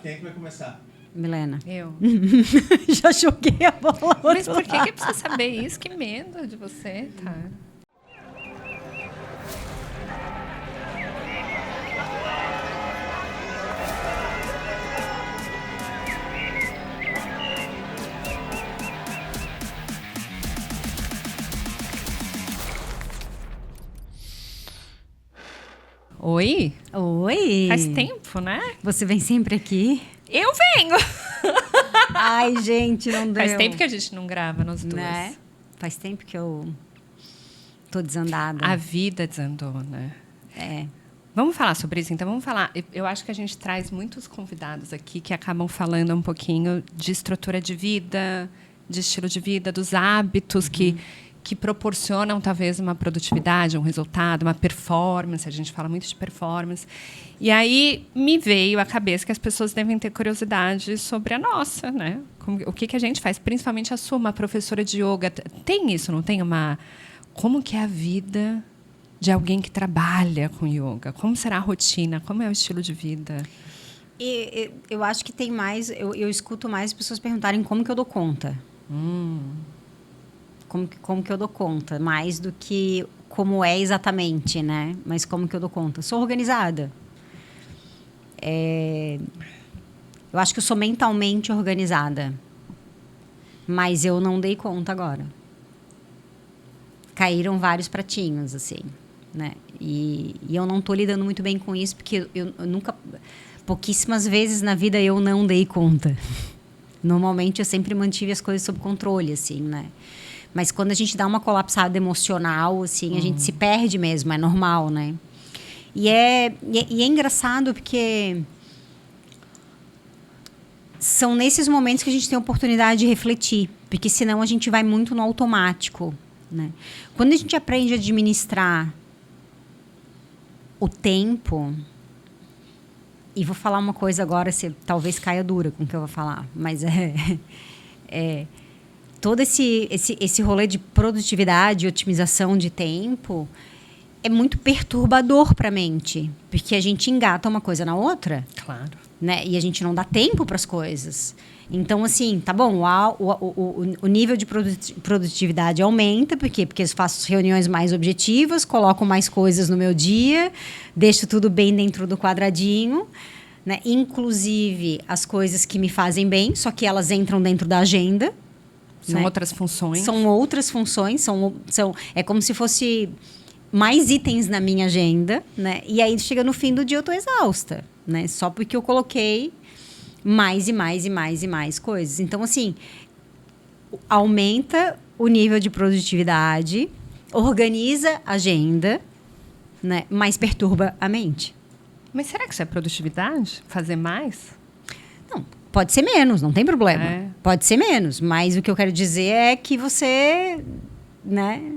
Quem é que vai começar? Milena. Eu. Já joguei a bola. Mas por que precisa saber isso? Que medo de você, tá? Oi? Oi. Faz tempo, né? Você vem sempre aqui? Eu venho! Ai, gente, não deu. Faz tempo que a gente não grava nós duas. Né? Faz tempo que eu tô desandada. A vida desandou, né? É. Vamos falar sobre isso? Então, vamos falar. Eu acho que a gente traz muitos convidados aqui que acabam falando um pouquinho de estrutura de vida, de estilo de vida, dos hábitos que proporcionam, talvez, uma produtividade, um resultado, uma performance. A gente fala muito de performance. E aí, me veio à cabeça que as pessoas devem ter curiosidade sobre a nossa, né? O que a gente faz, principalmente a sua, uma professora de yoga. Tem isso, não tem uma... Como que é a vida de alguém que trabalha com yoga? Como será a rotina? Como é o estilo de vida? Eu acho que tem mais... Eu escuto mais as pessoas perguntarem como que eu dou conta. Como que eu dou conta? Mais do que como é exatamente, né? Mas como que eu dou conta? Sou organizada. Eu acho que eu sou mentalmente organizada. Mas eu não dei conta agora. Caíram vários pratinhos, assim, né? E eu não tô lidando muito bem com isso, porque eu nunca... Pouquíssimas vezes na vida eu não dei conta. Normalmente eu sempre mantive as coisas sob controle, assim, né? Mas quando a gente dá uma colapsada emocional, assim, a gente se perde mesmo, é normal, né? E é engraçado porque são nesses momentos que a gente tem a oportunidade de refletir, porque senão a gente vai muito no automático, né? Quando a gente aprende a administrar o tempo, e vou falar uma coisa agora, talvez caia dura com o que eu vou falar, mas todo esse rolê de produtividade e otimização de tempo é muito perturbador para a mente, porque a gente engata uma coisa na outra. Claro. Né? E a gente não dá tempo para as coisas. Então, assim, tá bom, o nível de produtividade aumenta, por quê? Porque eu faço reuniões mais objetivas, coloco mais coisas no meu dia, deixo tudo bem dentro do quadradinho, né? Inclusive as coisas que me fazem bem, só que elas entram dentro da agenda. São né? outras funções. São outras funções, é como se fosse mais itens na minha agenda, né? E aí chega no fim do dia eu tô exausta, né? Só porque eu coloquei mais e mais e mais e mais coisas. Então, assim, aumenta o nível de produtividade, organiza a agenda, né? Mas perturba a mente. Mas será que isso é produtividade? Fazer mais? Não, pode ser menos, não tem problema. É. Pode ser menos, mas o que eu quero dizer é que você, né,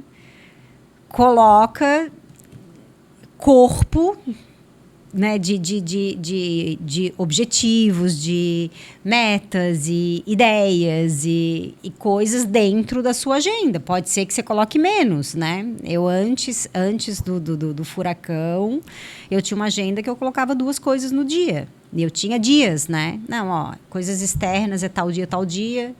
coloca corpo, né, de objetivos, de metas e ideias e coisas dentro da sua agenda. Pode ser que você coloque menos, né? Eu antes do furacão, eu tinha uma agenda que eu colocava 2 coisas no dia. E eu tinha dias, né? Não, ó, coisas externas é tal dia, tal dia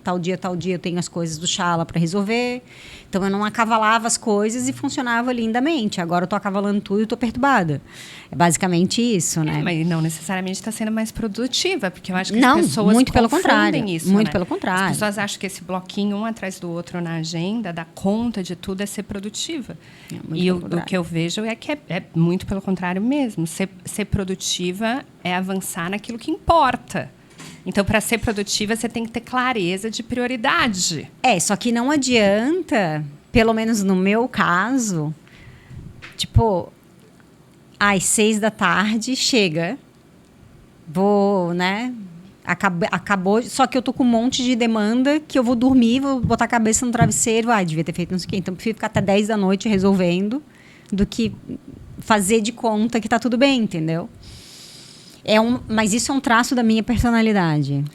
eu tenho as coisas do Chala para resolver. Então, eu não acavalava as coisas e funcionava lindamente. Agora eu tô acavalando tudo e tô perturbada. É basicamente isso, né? Mas não necessariamente está sendo mais produtiva, porque eu acho que Não, as pessoas muito pelo confundem contrário, isso, muito né? pelo contrário. As pessoas acham que esse bloquinho um atrás do outro na agenda, dar conta de tudo, é ser produtiva. E o que eu vejo é que é muito pelo contrário mesmo. Ser produtiva é avançar naquilo que importa. Então, para ser produtiva, você tem que ter clareza de prioridade. Só que não adianta, pelo menos no meu caso, tipo, às 6 da tarde, chega, vou, né, acabou, só que eu tô com um monte de demanda que eu vou dormir, vou botar a cabeça no travesseiro, devia ter feito não sei o quê. Então, eu prefiro ficar até 10 da noite resolvendo do que fazer de conta que tá tudo bem, entendeu? Mas isso é um traço da minha personalidade.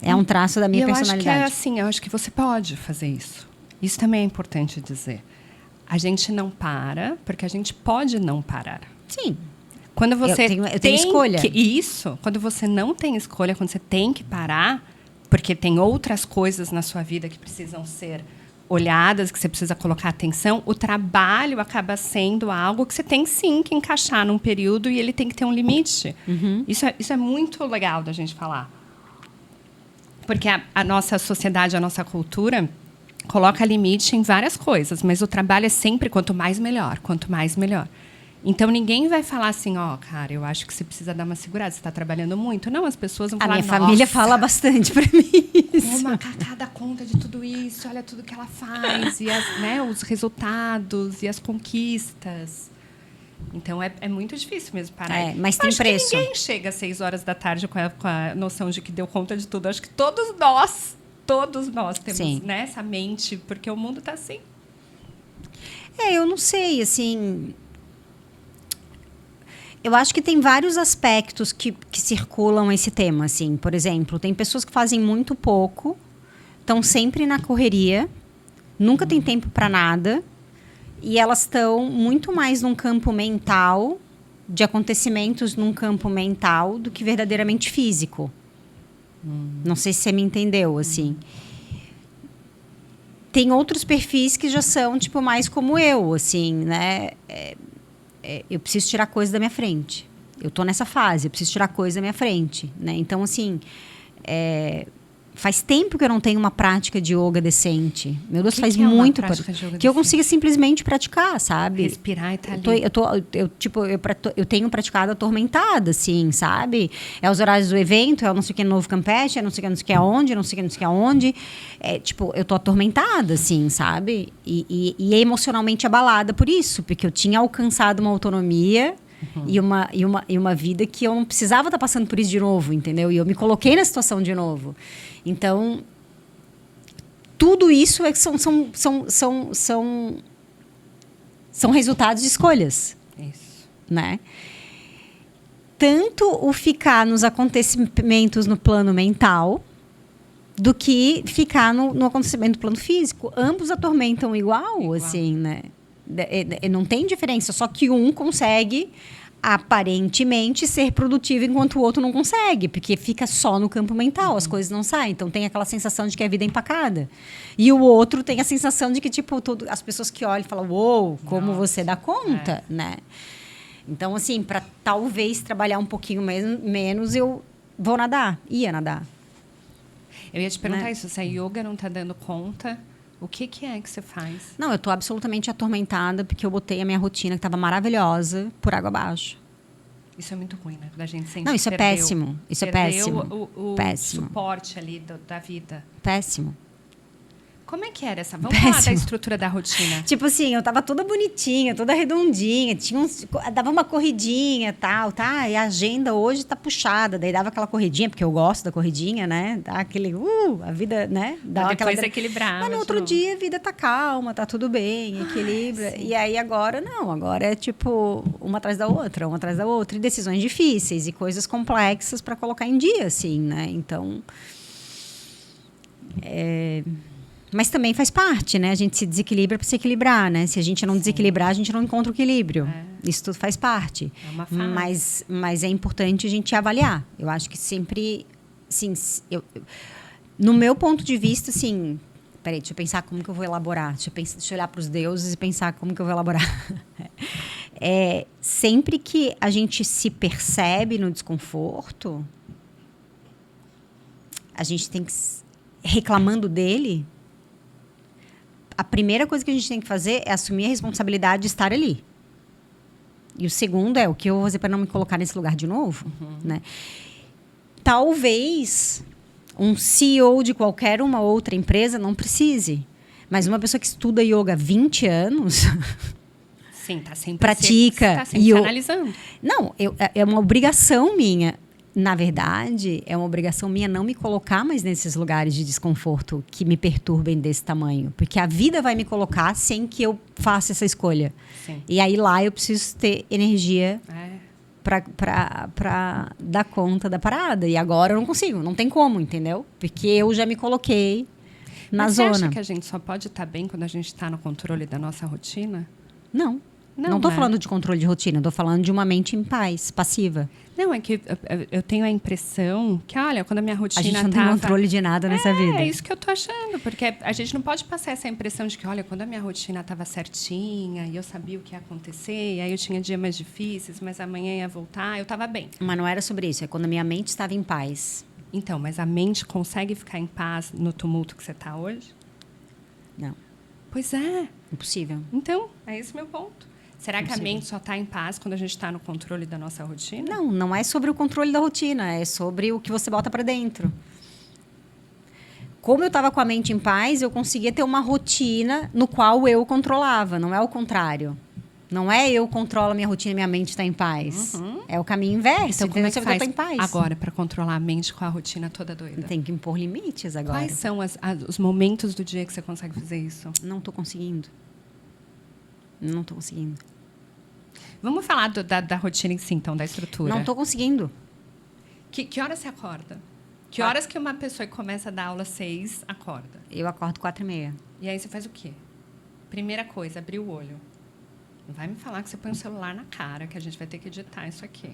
É um traço da minha personalidade. Eu acho que é assim, eu acho que você pode fazer isso. Isso também é importante dizer. A gente não para, porque a gente pode não parar. Sim. Quando você eu tenho escolha. Isso. Quando você não tem escolha, quando você tem que parar, porque tem outras coisas na sua vida que precisam ser olhadas, que você precisa colocar atenção, o trabalho acaba sendo algo que você tem sim que encaixar num período e ele tem que ter um limite. Isso é muito legal da gente falar. Porque a nossa sociedade, a nossa cultura coloca limite em várias coisas, mas o trabalho é sempre quanto mais melhor, quanto mais melhor. Então, ninguém vai falar assim, cara, eu acho que você precisa dar uma segurada, você está trabalhando muito. Não, as pessoas vão falar, A minha família fala bastante para mim isso. Como a Cacá dá conta de tudo isso, olha tudo que ela faz, e os resultados, e as conquistas. Então, é muito difícil mesmo parar. Mas tem preço. Que ninguém chega às 6 horas da tarde com a noção de que deu conta de tudo. Acho que todos nós temos essa mente, porque o mundo está assim. Eu não sei, assim... Eu acho que tem vários aspectos que circulam esse tema, assim. Por exemplo, tem pessoas que fazem muito pouco, estão sempre na correria, nunca tem tempo para nada, e elas estão muito mais num campo mental, de acontecimentos num campo mental, do que verdadeiramente físico. Não sei se você me entendeu, assim. Tem outros perfis que já são, tipo, mais como eu, assim, né? Eu preciso tirar coisa da minha frente. Eu tô nessa fase, eu preciso tirar coisa da minha frente, né? Então, assim, faz tempo que eu não tenho uma prática de yoga decente. Meu Deus, faz muito que eu consiga simplesmente praticar, sabe? Respirar e tá ali. Eu tenho praticado atormentada, assim, sabe? É os horários do evento, é não sei o que Novo Campeche, é não sei o que aonde, não sei o que aonde. Eu tô atormentada, assim, sabe? E emocionalmente abalada por isso, porque eu tinha alcançado uma autonomia e uma vida que eu não precisava estar passando por isso de novo, entendeu? E eu me coloquei na situação de novo. Então, tudo isso são resultados de escolhas. Isso. Né? Tanto o ficar nos acontecimentos no plano mental, do que ficar no acontecimento no plano físico. Ambos atormentam igual. Assim, né? Não tem diferença, só que um consegue aparentemente ser produtivo enquanto o outro não consegue, porque fica só no campo mental, as coisas não saem. Então tem aquela sensação de que a vida é empacada. E o outro tem a sensação de que, tipo, as pessoas que olham e falam, uou, como você dá conta, né? Então, assim, para talvez trabalhar um pouquinho menos, eu vou nadar, ia nadar. Eu ia te perguntar isso, se a yoga não está dando conta, o que é que você faz? Não, eu estou absolutamente atormentada porque eu botei a minha rotina, que estava maravilhosa, por água abaixo. Isso é muito ruim, né? Da gente sempre Não, isso é péssimo. Isso é péssimo. O péssimo. Suporte ali da vida. Péssimo. Como é que era essa? Vamos falar da estrutura da rotina. Tipo assim, eu tava toda bonitinha, toda redondinha, dava uma corridinha e tal, tá? E a agenda hoje tá puxada, daí dava aquela corridinha, porque eu gosto da corridinha, né? Dá aquele, a vida, né? Dá depois equilibrar. Mas no outro dia a vida tá calma, tá tudo bem, equilibra. E aí agora não, agora é tipo uma atrás da outra, e decisões difíceis e coisas complexas para colocar em dia, assim, né? Então, mas também faz parte, né? A gente se desequilibra para se equilibrar, né? Se a gente não desequilibrar, a gente não encontra o equilíbrio. Isso tudo faz parte. É uma fase. Mas é importante a gente avaliar. Eu acho que sempre... Assim, no meu ponto de vista, assim... Peraí, deixa eu pensar como que eu vou elaborar. Deixa eu olhar para os deuses e pensar como que eu vou elaborar. Sempre que a gente se percebe no desconforto, a gente tem que... Reclamando dele... A primeira coisa que a gente tem que fazer é assumir a responsabilidade de estar ali. E o segundo é o que eu vou fazer para não me colocar nesse lugar de novo. Né? Talvez um CEO de qualquer uma outra empresa não precise. Mas uma pessoa que estuda yoga há 20 anos... Sim, está sempre pratica. Está sempre analisando. Não, é uma obrigação minha. Na verdade, é uma obrigação minha não me colocar mais nesses lugares de desconforto que me perturbem desse tamanho. Porque a vida vai me colocar sem que eu faça essa escolha. Sim. E aí lá eu preciso ter energia para dar conta da parada. E agora eu não consigo, não tem como, entendeu? Porque eu já me coloquei na zona. Você acha que a gente só pode estar bem quando a gente está no controle da nossa rotina? Não. Não tô né? falando de controle de rotina, tô falando de uma mente em paz, passiva. Não, é que eu tenho a impressão que, olha, quando a minha rotina A gente não tem controle de nada nessa vida. É isso que eu tô achando, porque a gente não pode passar essa impressão de que, olha, quando a minha rotina estava certinha e eu sabia o que ia acontecer, e aí eu tinha dias mais difíceis, mas amanhã ia voltar, eu estava bem. Mas não era sobre isso, é quando a minha mente estava em paz. Então, mas a mente consegue ficar em paz no tumulto que você está hoje? Não, Pois é. impossível. Então, é esse meu ponto. Será que a Impossível. mente só está em paz quando a gente está no controle da nossa rotina? Não, não é sobre o controle da rotina, é sobre o que você bota para dentro. Como eu estava com a mente em paz, eu conseguia ter uma rotina no qual eu controlava, não é o contrário. Não é eu controlo a minha rotina e minha mente está em paz. É o caminho inverso. Então, como é que eu faz tô em paz. agora para controlar a mente com a rotina toda doida? Tem que impor limites agora. Quais são os momentos do dia que você consegue fazer isso? Não estou conseguindo. Não estou conseguindo. Vamos falar da rotina em si, então, da estrutura. Não estou conseguindo. Que horas você acorda? Que horas que uma pessoa que começa a dar aula 6 acorda? Eu acordo 4h30. E aí você faz o quê? Primeira coisa, abrir o olho. Não vai me falar que você põe o celular na cara, que a gente vai ter que editar isso aqui.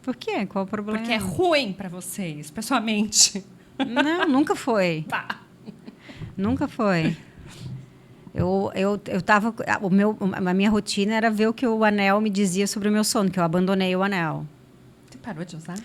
Por quê? Qual o problema? Porque é ruim para vocês, para sua mente. Não, nunca foi. Tá. Nunca foi. Eu tava... A minha rotina era ver o que o anel me dizia sobre o meu sono, que eu abandonei o anel. Você parou de usar?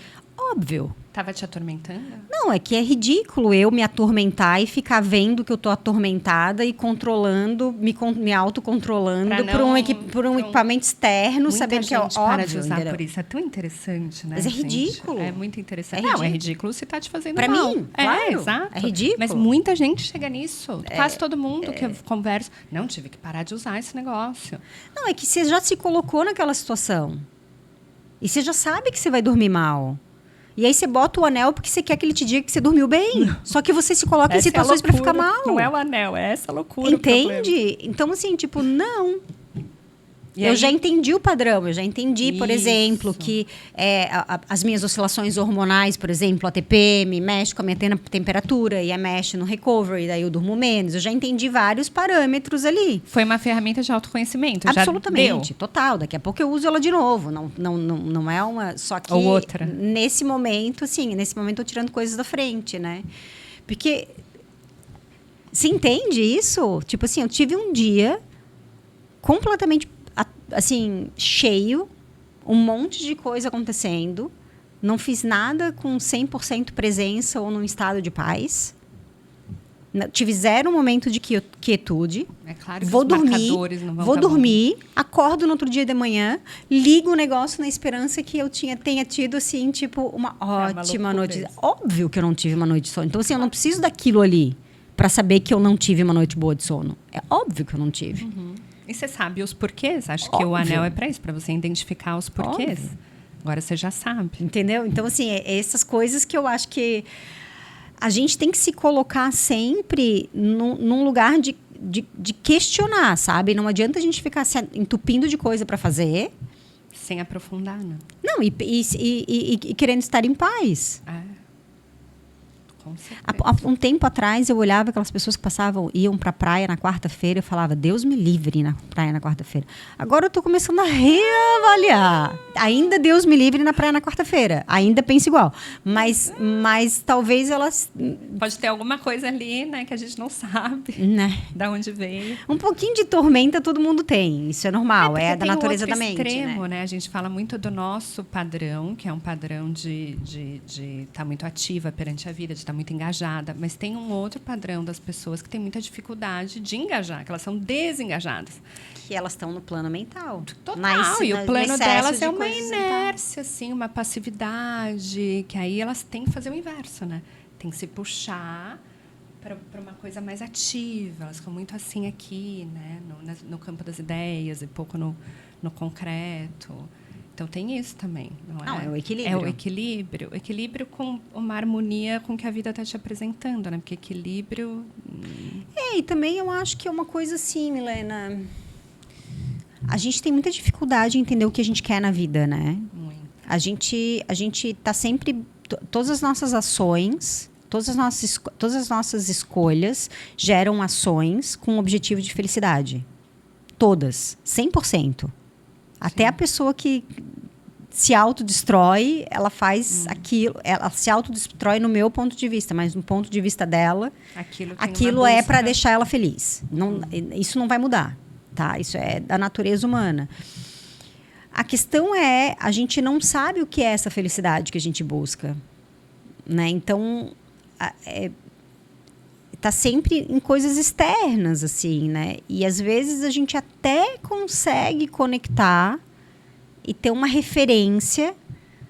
Óbvio. Tava te atormentando? Não, é que é ridículo eu me atormentar e ficar vendo que eu tô atormentada e controlando, me autocontrolando Pra por um, não- por um equipamento externo, Muita sabendo que é gente óbvio. para de usar entendeu? por isso. É tão interessante, né? Mas é gente? ridículo. É muito interessante. É Não, é ridículo. ridículo se tá te fazendo Pra mal. mim, É, claro. exato. É ridículo. Mas muita gente chega nisso. Quase todo mundo que eu converso. Não, tive que parar de usar esse negócio. Não, é que você já se colocou naquela situação. E você já sabe que você vai dormir mal. E aí você bota o anel porque você quer que ele te diga que você dormiu bem. Só que você se coloca em Essa é a situações para ficar loucura. mal. Não é o anel, é essa loucura. o problema. Entende? Então, assim, tipo, não. E eu aí- já entendi o padrão. Eu já entendi, por Isso. exemplo, que as minhas oscilações hormonais, por exemplo, a TPM, mexe com a minha temperatura e mexe no recovery, daí eu durmo menos. Eu já entendi vários parâmetros ali. Foi uma ferramenta de autoconhecimento. já Absolutamente, deu. total. Daqui a pouco eu uso ela de novo. Não é uma. Só que Ou outra. nesse momento, assim, nesse momento eu tô tirando coisas da frente, né? Porque. Você entende isso? Tipo assim, eu tive um dia completamente assim, cheio, um monte de coisa acontecendo. Não fiz nada com 100% presença ou num estado de paz. Tive zero momento de quietude. É claro que Vou os dormir, marcadores não vão vou tá bom. dormir, acordo no outro dia de manhã, ligo o negócio na esperança que eu tenha tido, assim, tipo, uma ótima loucura noite. isso. Óbvio que eu não tive uma noite de sono. Então, assim, eu não preciso daquilo ali para saber que eu não tive uma noite boa de sono. É óbvio que eu não tive. E você sabe os porquês? Acho que o Óbvio. anel é para isso, para você identificar os porquês. Óbvio. Agora você já sabe. Entendeu? Então, assim, é essas coisas que eu acho que a gente tem que se colocar sempre num lugar de questionar, sabe? Não adianta a gente ficar se entupindo de coisa para fazer. Sem aprofundar, né? Não, e querendo estar em paz. É. Com certeza. Há um tempo atrás, eu olhava aquelas pessoas que iam para a praia na quarta-feira, eu falava, Deus me livre na praia na quarta-feira. Agora eu estou começando a reavaliar. Ainda Deus me livre na praia na quarta-feira. Ainda penso igual. Mas talvez elas... Pode ter alguma coisa ali, né, que a gente não sabe Né? da onde veio. Um pouinho de tormenta todo mundo tem. Isso é normal, porque é da tem um natureza outro da mente. extremo, Né? né? A gente fala muito do nosso padrão, que é um padrão de estar muito ativa perante a vida, de estar muito engajada. Mas tem um outro padrão das pessoas que tem muita dificuldade de engajar, que elas são desengajadas. Que elas estão no plano mental. Total. E o plano delas é uma coisas inércia, assim, uma passividade, que aí elas têm que fazer o inverso, né? Tem que se puxar para uma coisa mais ativa. Elas ficam muito assim aqui, né? No campo das ideias e pouco no concreto. Então tem isso também, não é? Não, é o equilíbrio. É o equilíbrio. O equilíbrio com uma harmonia com o que a vida está te apresentando, né? Porque equilíbrio... E também eu acho que é uma coisa assim, Milena. A gente tem muita dificuldade em entender o que a gente quer na vida, né? Muito. A gente tá sempre... Todas as nossas ações, todas as nossas escolhas geram ações com o objetivo de felicidade. Todas. 100%. Até a pessoa que se autodestrói, ela faz aquilo. Ela se autodestrói no meu ponto de vista, mas no ponto de vista dela, aquilo é para deixar ela feliz. Não, isso não vai mudar, tá? Isso é da natureza humana. A questão é, a gente não sabe o que é essa felicidade que a gente busca, né? Então, tá sempre em coisas externas, assim, né? E às vezes a gente até consegue conectar e ter uma referência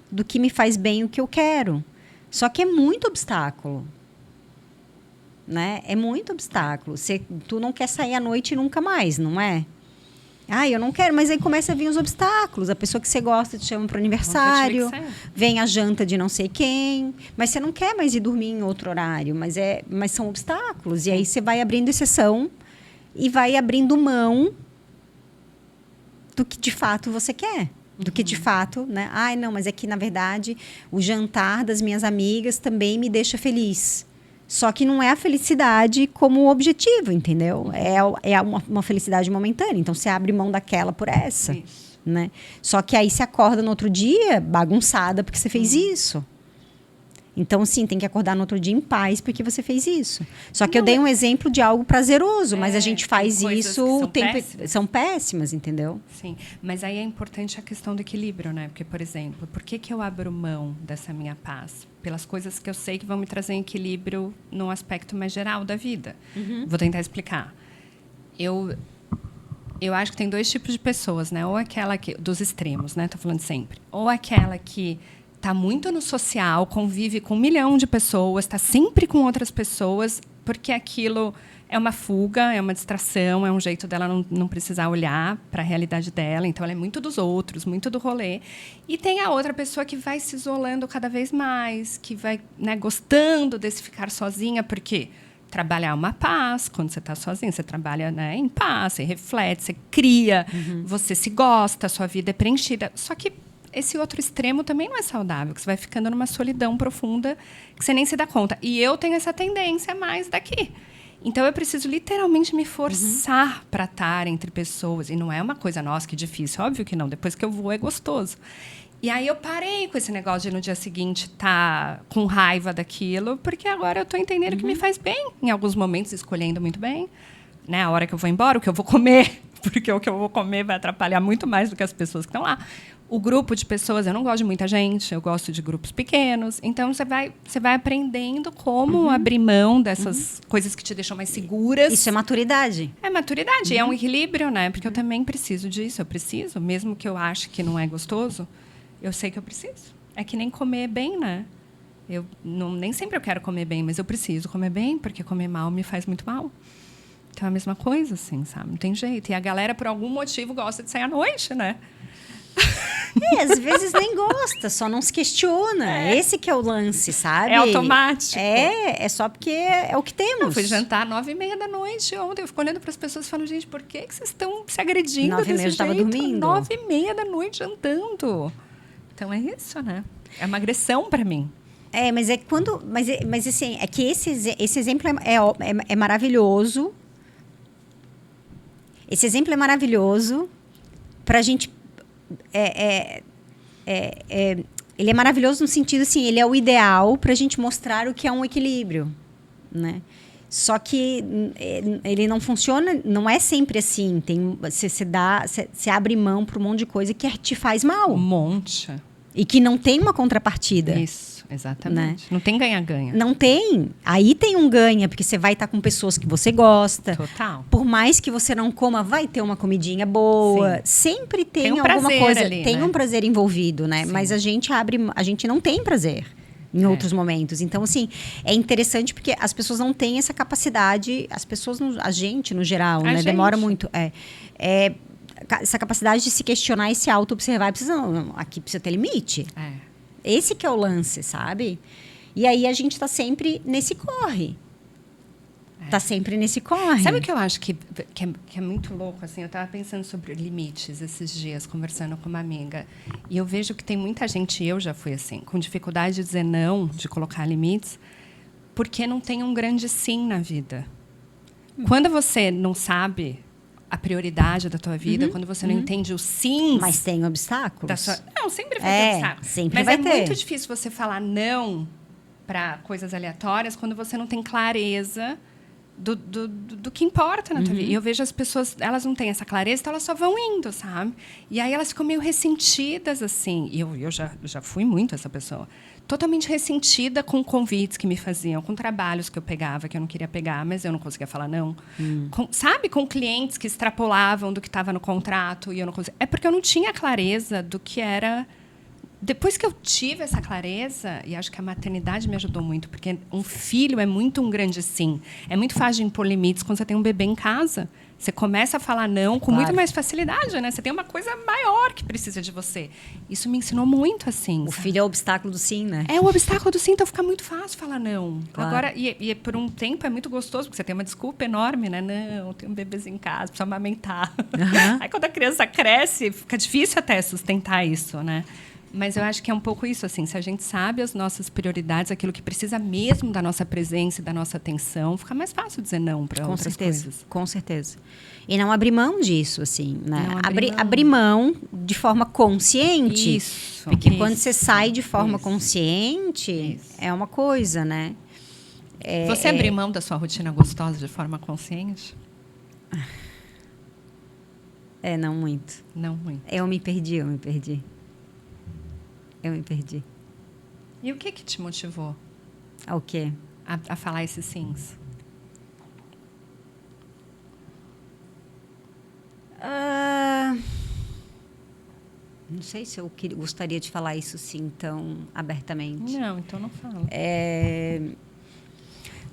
do que me faz bem, o que eu quero. Só que é muito obstáculo, né? É muito obstáculo. Tu não quer sair à noite nunca mais, não é? Eu não quero, mas aí começa a vir os obstáculos. A pessoa que você gosta te chama para o aniversário, vem a janta de não sei quem, mas você não quer mais ir dormir em outro horário, mas são obstáculos. E aí você vai abrindo exceção e vai abrindo mão do que de fato você quer. Do que de fato, né? Não, mas é que, na verdade, o jantar das minhas amigas também me deixa feliz. Só que não é a felicidade como objetivo, entendeu? É uma felicidade momentânea. Então, você abre mão daquela por essa. Isso. Né? Só que aí você acorda no outro dia bagunçada porque você fez isso. Então, sim, tem que acordar no outro dia em paz porque você fez isso. Só que eu dei um exemplo de algo prazeroso, mas a gente faz isso... São péssimas, entendeu? Sim, mas aí é importante a questão do equilíbrio, né? Porque, por exemplo, por que eu abro mão dessa minha paz? Pelas coisas que eu sei que vão me trazer equilíbrio num aspecto mais geral da vida. Vou tentar explicar. Eu acho que tem 2 tipos de pessoas, né? Ou aquela dos extremos, né? Estou falando sempre. Ou aquela que está muito no social, convive com 1 milhão de pessoas, está sempre com outras pessoas, porque aquilo é uma fuga, é uma distração, é um jeito dela não precisar olhar para a realidade dela. Então, ela é muito dos outros, muito do rolê. E tem a outra pessoa que vai se isolando cada vez mais, que vai, né, gostando desse ficar sozinha, porque trabalhar é uma paz. Quando você está sozinha, você trabalha, né, em paz, você reflete, você cria, você se gosta, a sua vida é preenchida. Só que esse outro extremo também não é saudável, que você vai ficando numa solidão profunda que você nem se dá conta. E eu tenho essa tendência mais daqui. Então, eu preciso literalmente me forçar para estar entre pessoas. E não é uma coisa, nossa, que difícil. Óbvio que não. Depois que eu vou, é gostoso. E aí, eu parei com esse negócio de, no dia seguinte, estar com raiva daquilo, porque agora eu estou entendendo que me faz bem. Em alguns momentos, escolhendo muito bem. Né? A hora que eu vou embora, o que eu vou comer. Porque o que eu vou comer vai atrapalhar muito mais do que as pessoas que estão lá. O grupo de pessoas, eu não gosto de muita gente, eu gosto de grupos pequenos. Então, você vai aprendendo como abrir mão dessas coisas que te deixam mais seguras. Isso é maturidade. É maturidade, é um equilíbrio, né? Porque eu também preciso disso, eu preciso. Mesmo que eu ache que não é gostoso, eu sei que eu preciso. É que nem comer bem, né? Nem sempre eu quero comer bem, mas eu preciso comer bem, porque comer mal me faz muito mal. Então, é a mesma coisa, assim, sabe? Não tem jeito. E a galera, por algum motivo, gosta de sair à noite, né? Às vezes nem gosta, só não se questiona. Esse que é o lance, sabe? É automático. É só porque é o que temos. Eu fui jantar 9h30 da noite ontem. Eu fico olhando para as pessoas e falo, gente, por que vocês estão se agredindo 9h30 desse eu estava jeito? dormindo. 9h30 da noite jantando. Então, é isso, né? É uma agressão para mim. Mas é quando... Mas assim, é que esse exemplo é maravilhoso. Esse exemplo é maravilhoso para a gente... ele é maravilhoso no sentido assim, ele é o ideal para a gente mostrar o que é um equilíbrio, né? Só que ele não funciona, não é sempre assim. Você abre mão para um monte de coisa que te faz mal. Um monte. E que não tem uma contrapartida. Isso, exatamente. Né? Não tem ganha-ganha. Não tem. Aí tem um ganha, porque você vai estar com pessoas que você gosta. Total. Por mais que você não coma, vai ter uma comidinha boa. Sim. Sempre tem alguma coisa. Ali, tem, né? Um prazer envolvido, né? Sim. Mas a gente não tem prazer em outros momentos. Então, assim, é interessante porque as pessoas não têm essa capacidade. A gente, no geral, né? Demora muito. Essa capacidade de se questionar e se auto-observar. Aqui precisa ter limite. Esse que é o lance, sabe? E aí a gente tá sempre nesse corre. Tá sempre nesse corre. Sabe o que eu acho que é muito louco? Assim, eu tava pensando sobre limites esses dias, conversando com uma amiga. E eu vejo que tem muita gente, eu já fui assim, com dificuldade de dizer não, de colocar limites, porque não tem um grande sim na vida. Quando você não sabe a prioridade da tua vida, quando você não entende os sims. Mas tem obstáculos. Não, sempre vai ter obstáculos. Sempre mas vai é ter. muito difícil você falar não para coisas aleatórias quando você não tem clareza do que importa na tua vida. E eu vejo as pessoas, elas não têm essa clareza, então elas só vão indo, sabe? E aí elas ficam meio ressentidas, assim. E eu já fui muito essa pessoa. Totalmente ressentida com convites que me faziam, com trabalhos que eu pegava, que eu não queria pegar, mas eu não conseguia falar não. Sabe? Com clientes que extrapolavam do que estava no contrato e eu não conseguia. É porque eu não tinha clareza do que era... Depois que eu tive essa clareza, e acho que a maternidade me ajudou muito, porque um filho é muito um grande sim. É muito fácil de impor limites quando você tem um bebê em casa. Você começa a falar não com muito mais facilidade, né? Você tem uma coisa maior que precisa de você. Isso me ensinou muito, assim. O filho é o obstáculo do sim, né? É o obstáculo do sim, então fica muito fácil falar não. Claro. Agora, e por um tempo é muito gostoso, porque você tem uma desculpa enorme, né? Não, tem um bebezinho em casa, precisa amamentar. Aí quando a criança cresce, fica difícil até sustentar isso, né? Mas eu acho que é um pouco isso, assim, se a gente sabe as nossas prioridades, aquilo que precisa mesmo da nossa presença e da nossa atenção, fica mais fácil dizer não para outras coisas. Com certeza. E não abrir mão disso, assim, né? Não Abrir mão de forma consciente. Isso. Porque quando você sai de forma consciente, é uma coisa, né? Você abrir mão da sua rotina gostosa de forma consciente? Não muito. Não muito. Eu me perdi. E o que te motivou Ao quê? a falar esses sims? Não sei se eu gostaria de falar isso assim tão abertamente. Não, então não fala.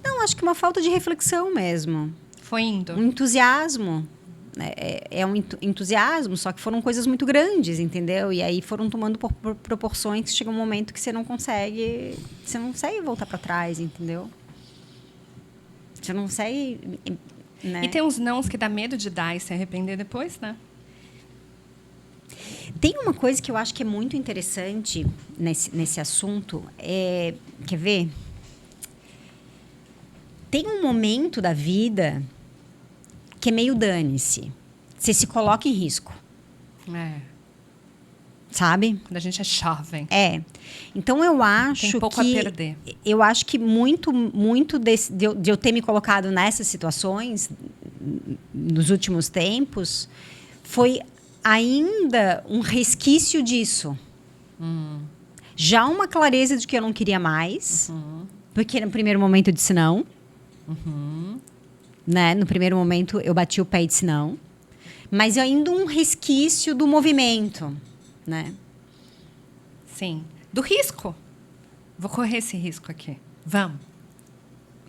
Não, acho que uma falta de reflexão mesmo. Foi indo. Um entusiasmo. É um entusiasmo, só que foram coisas muito grandes, entendeu? E aí foram tomando proporções que chega um momento que você não consegue voltar para trás, entendeu? Você não consegue, né? E tem uns nãos que dá medo de dar e se arrepender depois, né? Tem uma coisa que eu acho que é muito interessante nesse assunto, quer ver? Tem um momento da vida que é meio dane-se. Você se coloca em risco. Sabe? Quando a gente é jovem. Então, eu acho tem pouco a perder. Eu acho que muito de eu ter me colocado nessas situações nos últimos tempos foi ainda um resquício disso. Já uma clareza de que eu não queria mais. Porque no primeiro momento eu disse não. Né? No primeiro momento eu bati o pé e disse não. Mas ainda um resquício do movimento, né? Sim. Do risco. Vou correr esse risco aqui. Vamos.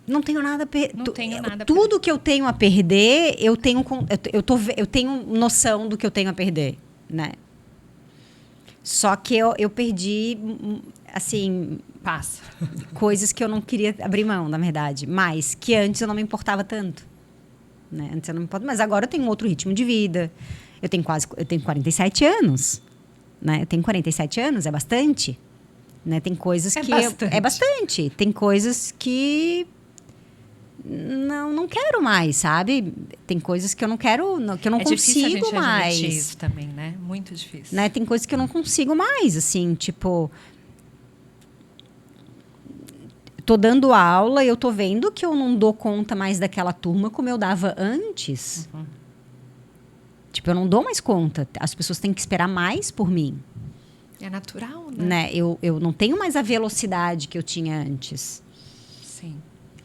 Não tenho nada a perder. Não tenho nada a Tudo que eu tenho a perder, eu tenho noção do que eu tenho a perder, né? Só que eu perdi, assim... Passa. Coisas que eu não queria abrir mão, na verdade. Mas que antes eu não me importava tanto. Né? Antes eu não me importava, mas agora eu tenho um outro ritmo de vida. Eu tenho 47 anos. Né? Eu tenho 47 anos, é bastante. Né? Tem coisas que... É bastante. Tem coisas que... Não quero mais, sabe? Tem coisas que eu não quero, que eu não consigo a gente mais. Admitir isso também, né? Muito difícil. Né? Tem coisas que eu não consigo mais, assim, tipo... Tô dando aula e eu tô vendo que eu não dou conta mais daquela turma como eu dava antes. Tipo, eu não dou mais conta. As pessoas têm que esperar mais por mim. É natural, né? Eu não tenho mais a velocidade que eu tinha antes. Sim.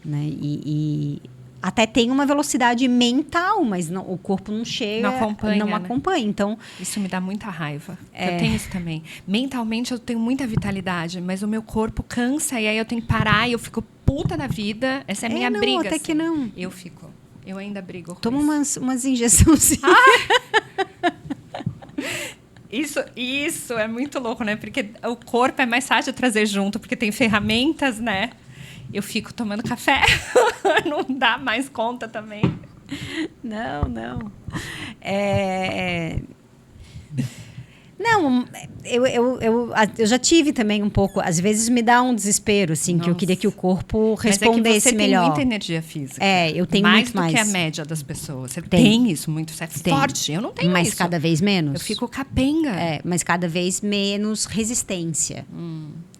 Né? E até tem uma velocidade mental, mas não, o corpo não chega, não acompanha. Então, isso me dá muita raiva. Eu tenho isso também. Mentalmente eu tenho muita vitalidade, mas o meu corpo cansa e aí eu tenho que parar e eu fico puta da vida. Essa é a minha briga. Até assim. que não. Eu ainda brigo. Toma umas injeções. Isso é muito louco, né? Porque o corpo é mais fácil de trazer junto, porque tem ferramentas, né? Eu fico tomando café. Não dá mais conta também. Não. Não, eu já tive também um pouco. Às vezes me dá um desespero, assim, que eu queria que o corpo respondesse Mas é que você melhor. tem muita energia física. Eu tenho mais muito do mais. que a média das pessoas. Você tem isso muito. Você é forte. Eu não tenho mas isso. Mas cada vez menos. Eu fico capenga. Mas cada vez menos resistência.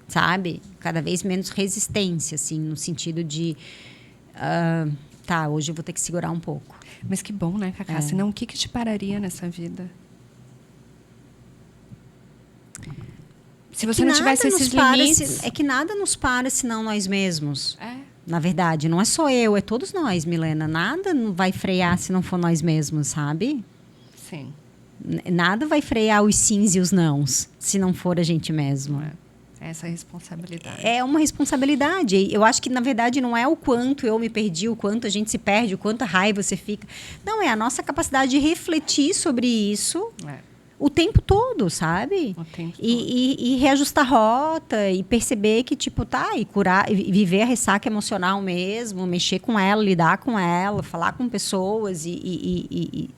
Sabe? Cada vez menos resistência, assim, no sentido de... hoje eu vou ter que segurar um pouco. Mas que bom, né, Cacá? Senão, o que te pararia nessa vida? Se você não tivesse esses limites... É que nada nos para senão nós mesmos. Na verdade, não é só eu, é todos nós, Milena. Nada não vai frear se não for nós mesmos, sabe? Sim. Nada vai frear os sims e os nãos se não for a gente mesmo. Essa responsabilidade. É uma responsabilidade. Eu acho que, na verdade, não é o quanto eu me perdi, o quanto a gente se perde, o quanto a raiva você fica. Não, é a nossa capacidade de refletir sobre isso o tempo todo, sabe? O tempo todo. E reajustar a rota e perceber que, tipo, e curar, e viver a ressaca emocional mesmo, mexer com ela, lidar com ela, falar com pessoas e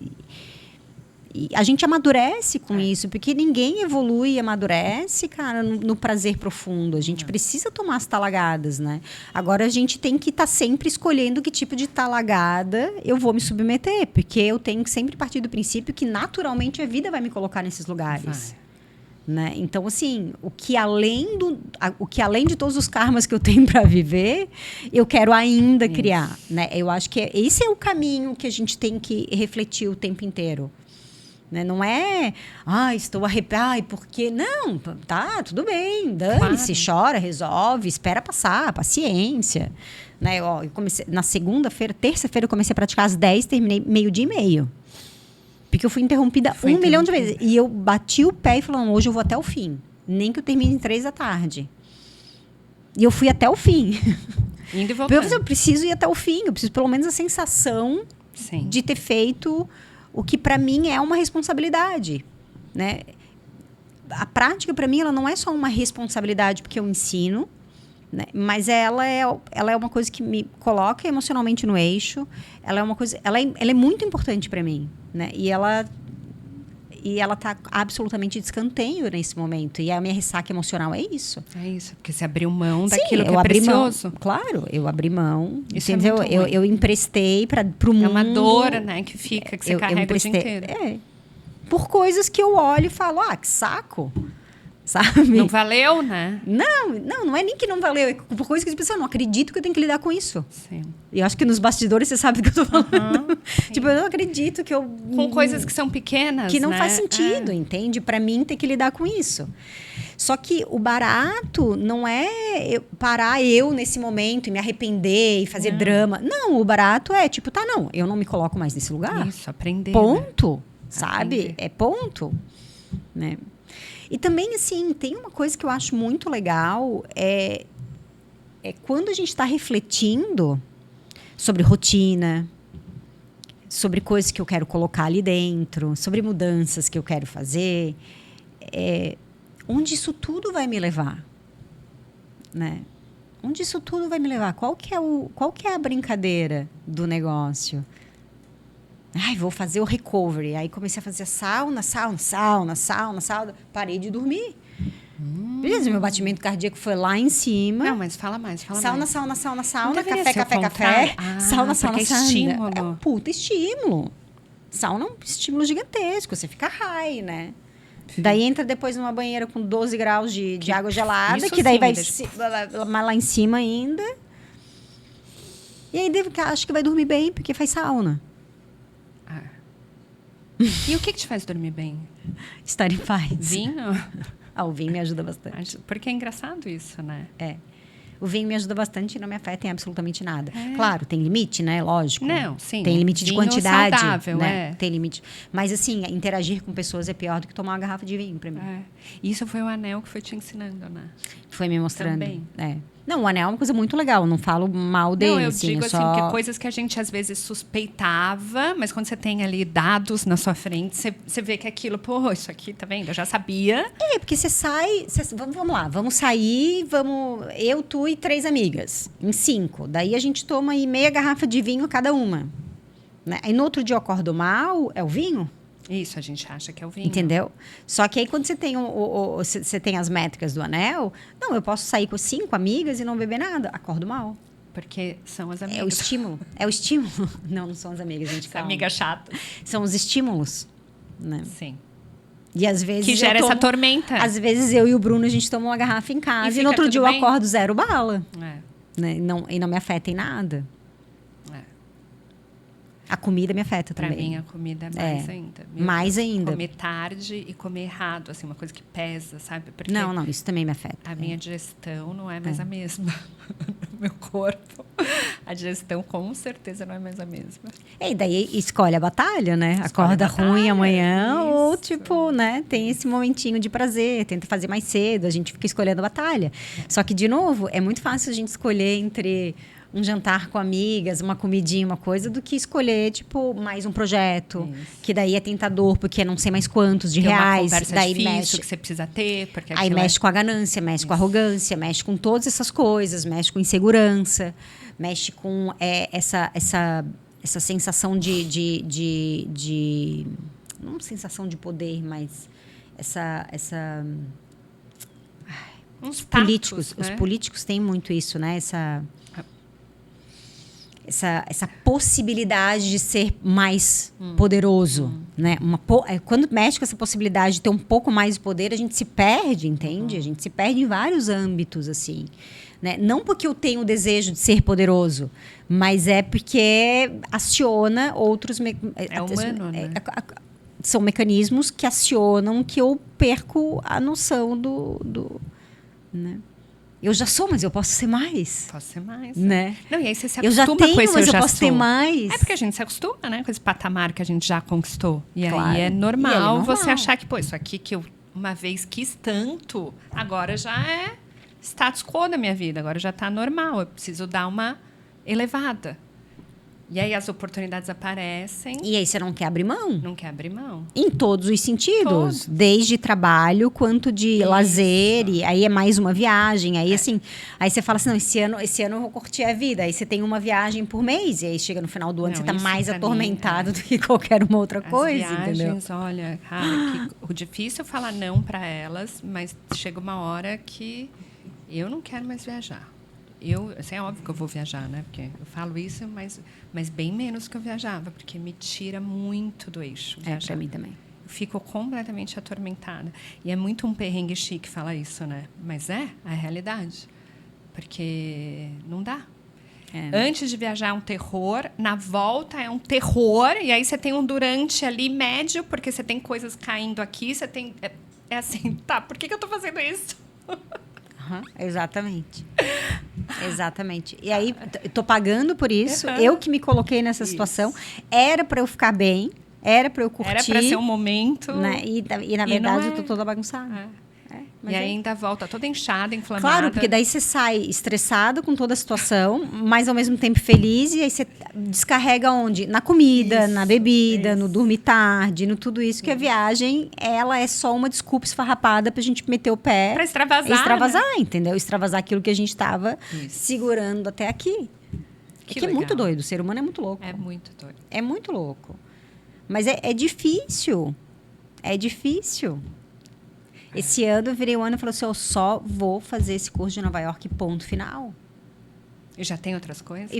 a gente amadurece com isso, porque ninguém evolui e amadurece, cara, no prazer profundo. A gente precisa tomar as talagadas, né? Agora, a gente tem que estar sempre escolhendo que tipo de talagada eu vou me submeter, porque eu tenho que sempre partir do princípio que, naturalmente, a vida vai me colocar nesses lugares. Né? Então, assim, o que além de todos os karmas que eu tenho para viver, eu quero ainda criar. Né? Eu acho que esse é o caminho que a gente tem que refletir o tempo inteiro. Né? Não é, estou arrepiada, porque não, tá, tudo bem, dane-se, chora, resolve, espera passar, paciência. Né? Eu comecei, na terça-feira eu comecei a praticar às 10, terminei 12:30. Porque eu fui interrompida 1 milhão de vezes. E eu bati o pé e falei, hoje eu vou até o fim. Nem que eu termine em 3 da tarde. E eu fui até o fim. Indo e voltando. Eu preciso ir até o fim, eu preciso pelo menos a sensação de ter feito... O que, para mim, é uma responsabilidade. Né? A prática, para mim, ela não é só uma responsabilidade porque eu ensino, né? Mas ela é uma coisa que me coloca emocionalmente no eixo. Ela é uma coisa... Ela é muito importante para mim. Né? E ela está absolutamente de escanteio nesse momento. E a minha ressaca emocional é isso. É isso, porque você abriu mão daquilo que é precioso. Claro, eu abri mão. Isso entendeu? Eu emprestei para o mundo. É uma dor, né, que fica, que você carrega o dia inteiro. Por coisas que eu olho e falo, que saco. Sabe? Não valeu, né? Não é nem que não valeu. É por coisas que as pessoas não acredito que eu tenho que lidar com isso. Sim. E eu acho que nos bastidores você sabe do que eu tô falando. Tipo, eu não acredito que eu... Com coisas que são pequenas, que não faz sentido, entende? Para mim, ter que lidar com isso. Só que o barato não é parar nesse momento e me arrepender e fazer drama. Não, o barato é tipo, eu não me coloco mais nesse lugar. Isso, aprender. Ponto, né? sabe? Aprender. É ponto, né? E também, assim, tem uma coisa que eu acho muito legal, é quando a gente está refletindo sobre rotina, sobre coisas que eu quero colocar ali dentro, sobre mudanças que eu quero fazer, onde isso tudo vai me levar, né? Onde isso tudo vai me levar? Qual que é a brincadeira do negócio? Vou fazer o recovery. Aí comecei a fazer sauna. Parei de dormir. Beleza, meu batimento cardíaco foi lá em cima. Não, mas fala mais. Sauna. Café. Sauna. Estímulo. É um puta estímulo. Sauna é um estímulo gigantesco. Você fica high, né? Sim. Daí entra depois numa banheira com 12 graus de água gelada, que daí vai lá em cima ainda. E aí acho que vai dormir bem, porque faz sauna. E o que te faz dormir bem? Estar em paz. Vinho? O vinho me ajuda bastante. Porque é engraçado isso, né? O vinho me ajuda bastante e não me afeta em absolutamente nada. Claro, tem limite, né? Lógico. Não, sim. Tem limite de quantidade. Saudável, né? Tem limite. Mas, assim, interagir com pessoas é pior do que tomar uma garrafa de vinho, pra mim. Isso foi o anel que foi te ensinando, né? Foi me mostrando. Também. Não, o anel é uma coisa muito legal. Não falo mal dele. Não, eu digo assim, que coisas que a gente às vezes suspeitava, mas quando você tem ali dados na sua frente, você vê que aquilo, isso aqui, tá vendo? Eu já sabia. Porque você sai... Vamos lá, vamos sair, eu, tu e 3 amigas, em 5. Daí a gente toma aí meia garrafa de vinho cada uma. Né? Aí no outro dia eu acordo mal, é o vinho? Isso, a gente acha que é o vinho. Entendeu? Só que aí quando você tem, você tem as métricas do anel, não, eu posso sair com 5 amigas e não beber nada. Acordo mal. Porque são as amigas. É o estímulo. É o estímulo. Não, não são as amigas, gente. Calma. Amiga chata. São os estímulos. Né? Sim. E às vezes. Que gera essa tormenta. Às vezes eu e o Bruno, a gente toma uma garrafa em casa e no fica outro dia tudo eu bem? acordo 0 bala. É. Né? E não me afeta em nada. É. A comida me afeta Pra também. mim, a comida é mais ainda. Mais ainda. Comer tarde e comer errado, assim, uma coisa que pesa, sabe? Porque Não, isso também me afeta. a minha digestão não é mais a mesma. No meu corpo. A digestão, com certeza, não é mais a mesma. E daí escolhe a batalha, né? Escolhe Acorda a batalha, ruim amanhã, ou isso. tipo, né? Tem esse momentinho de prazer, tenta fazer mais cedo, a gente fica escolhendo a batalha. Só que, de novo, é muito fácil a gente escolher entre um jantar com amigas, uma comidinha, uma coisa, do que escolher, tipo, mais um projeto. Isso. Que daí é tentador, porque é não sei mais quantos de Tem uma reais. conversa Daí difícil mexe. que você precisa ter. Porque Aí aquilo mexe com a ganância, mexe com a arrogância, mexe com todas essas coisas, mexe com insegurança, mexe com essa sensação de. Não sensação de poder, mas essa Uns políticos, tatos, os né? políticos têm muito isso, né? Essa possibilidade de ser mais poderoso, né? Quando mexe com essa possibilidade de ter um pouco mais de poder, a gente se perde, entende? A gente se perde em vários âmbitos, assim. Né? Não porque eu tenho o desejo de ser poderoso, mas é porque aciona outros... É humano, né? São mecanismos que acionam que eu perco a noção do né? Eu já sou, mas eu posso ser mais. Posso ser mais. Né? Não, e aí você se Eu já acostuma tenho, com esse mas eu já posso ter sou. mais. É porque a gente se acostuma, né? Com esse patamar que a gente já conquistou. E Claro. aí é normal, E aí é normal. você achar que, pô, isso aqui que eu uma vez quis tanto, agora já é status quo da minha vida. Agora já está normal. Eu preciso dar uma elevada. E aí as oportunidades aparecem. E aí você não quer abrir mão? Não quer abrir mão. Em todos os sentidos. Todos. Desde trabalho quanto de lazer. E aí é mais uma viagem. Aí assim, aí você fala assim, não, esse ano eu vou curtir a vida. Aí você tem uma viagem por mês. E aí chega no final do ano, Não, você está isso mais pra atormentado mim, do que qualquer uma outra As coisa, entendeu? viagens, olha, cara, o difícil é falar não para elas, mas chega uma hora que eu não quero mais viajar. Assim, é óbvio que eu vou viajar, né? Porque eu falo isso, mas bem menos que eu viajava, porque me tira muito do eixo. Para mim também. Eu fico completamente atormentada. E é muito um perrengue chique falar isso, né? Mas é a realidade. Porque não dá. Antes de viajar é um terror, na volta é um terror, e aí você tem um durante ali médio, porque você tem coisas caindo aqui, você tem... É assim, tá, por que eu tô fazendo isso? Exatamente. Exatamente. E aí, tô pagando por isso. Eu que me coloquei nessa situação. Era para eu ficar bem. Era para eu curtir. Era para ser um momento. Né? E na verdade, eu tô toda bagunçada. E ainda volta toda inchada, inflamada. Claro, porque daí você sai estressado com toda a situação, mas ao mesmo tempo feliz, e aí você descarrega onde? Na comida, na bebida, no dormir tarde, no tudo isso, que a viagem, ela é só uma desculpa esfarrapada pra gente meter o pé. Pra extravasar. Extravasar, né? Entendeu? Extravasar aquilo que a gente estava segurando até aqui. Que é muito doido, o ser humano é muito louco. É muito doido. É muito louco. Mas é difícil. É difícil. Esse ano eu virei um ano e falei assim, eu só vou fazer esse curso de Nova York, ponto final. E já tem outras coisas?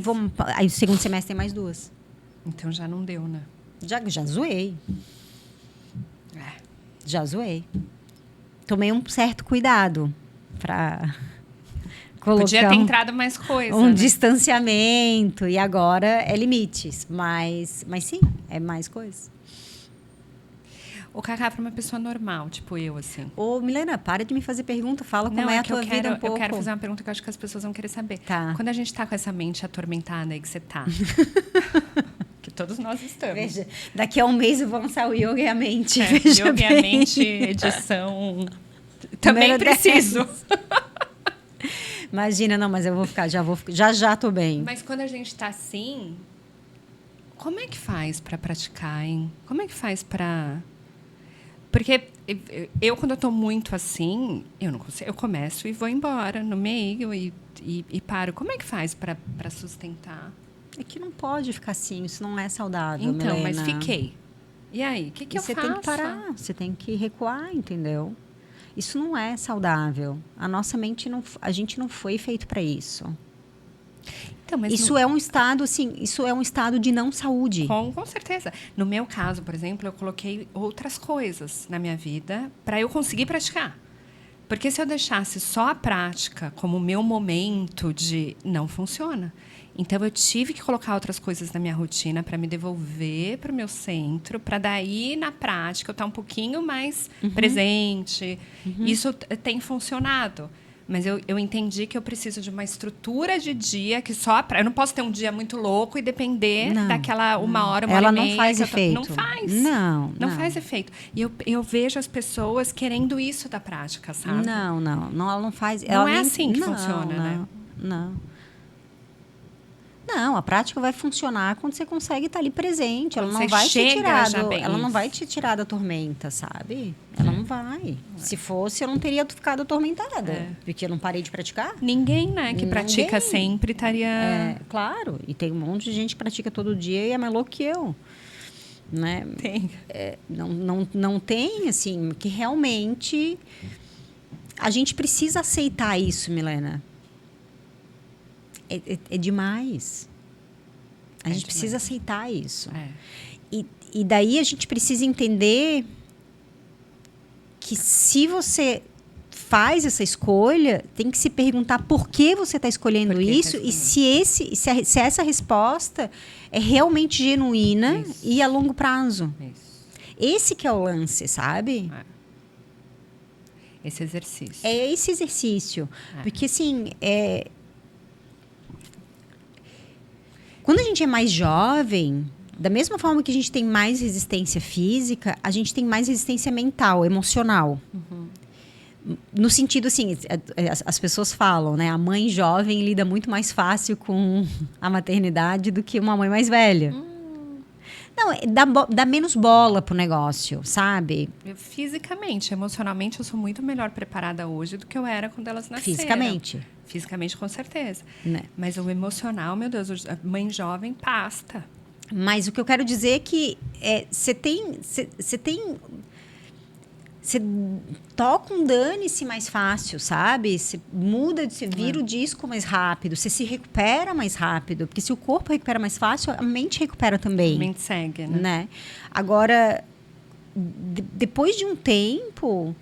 Aí o segundo semestre tem mais 2. Então já não deu, né? Já zoei. Já zoei. Tomei um certo cuidado para colocar Podia ter entrado mais coisa. um né? distanciamento. E agora é limites. Mas sim, é mais coisa. O Cacá para uma pessoa normal, tipo eu, assim. Ô, Milena, para de me fazer pergunta. Fala como é a tua vida um pouco. Eu quero fazer uma pergunta que eu acho que as pessoas vão querer saber. Tá. Quando a gente tá com essa mente atormentada aí que você tá... que todos nós estamos. Veja, daqui a um mês eu vou lançar o Yoga e a Mente. Veja Yoga e a bem. Mente, edição... Também Número preciso. 10. Imagina, não, mas eu vou ficar, já tô bem. Mas quando a gente tá assim, como é que faz para praticar, hein? Como é que faz para... Porque eu, quando eu tô muito assim, eu não consigo. Eu começo e vou embora no meio e paro. Como é que faz para sustentar? É que não pode ficar assim, isso não é saudável, Então, Milena. mas fiquei. E aí, o que eu você faço? tem que parar, você tem que recuar, entendeu? Isso não é saudável. A nossa mente não, a gente não foi feito para isso. Então, mas Isso é um estado, assim, isso é um estado de não saúde. Com certeza. No meu caso, por exemplo, eu coloquei outras coisas na minha vida para eu conseguir praticar. Porque se eu deixasse só a prática como o meu momento de... Não funciona. Então, eu tive que colocar outras coisas na minha rotina para me devolver para o meu centro, para daí, na prática, eu estar um pouquinho mais presente. Isso tem funcionado. Mas eu entendi que eu preciso de uma estrutura de dia que só... Eu não posso ter um dia muito louco e depender daquela uma hora e Ela meia. não faz efeito. Não faz. Não faz efeito. E eu vejo as pessoas querendo isso da prática, sabe? Não, ela não faz. Não Ela é nem, assim que funciona, né? Não, a prática vai funcionar quando você consegue estar ali presente. Quando Ela não você vai te chega tirar já bem, ela não isso. vai te tirar da tormenta, sabe? Ela não vai. Se fosse, eu não teria ficado atormentada. Porque eu não parei de praticar. Ninguém, né, que pratica sempre estaria... Claro. E tem um monte de gente que pratica todo dia e é mais louco que eu. Né? Tem. Não tem, assim, que realmente a gente precisa aceitar isso, Milena. É demais. A gente precisa aceitar isso. E daí a gente precisa entender que se você faz essa escolha, tem que se perguntar por que você está escolhendo isso e se essa resposta é realmente genuína e a longo prazo. Esse que é o lance, sabe? Esse exercício. É esse exercício. Porque, assim, quando a gente é mais jovem, da mesma forma que a gente tem mais resistência física, a gente tem mais resistência mental, emocional. No sentido, assim, as pessoas falam, né? A mãe jovem lida muito mais fácil com a maternidade do que uma mãe mais velha. Não, dá menos bola pro negócio, sabe? Fisicamente, emocionalmente, eu sou muito melhor preparada hoje do que eu era quando elas nasceram. Fisicamente, com certeza. Né? Mas o emocional, meu Deus, a mãe jovem pasta. Mas o que eu quero dizer é que você toca um dane-se mais fácil, sabe? Você você vira o disco mais rápido, você se recupera mais rápido. Porque se o corpo recupera mais fácil, a mente recupera também. A mente segue, né? Agora, depois de um tempo,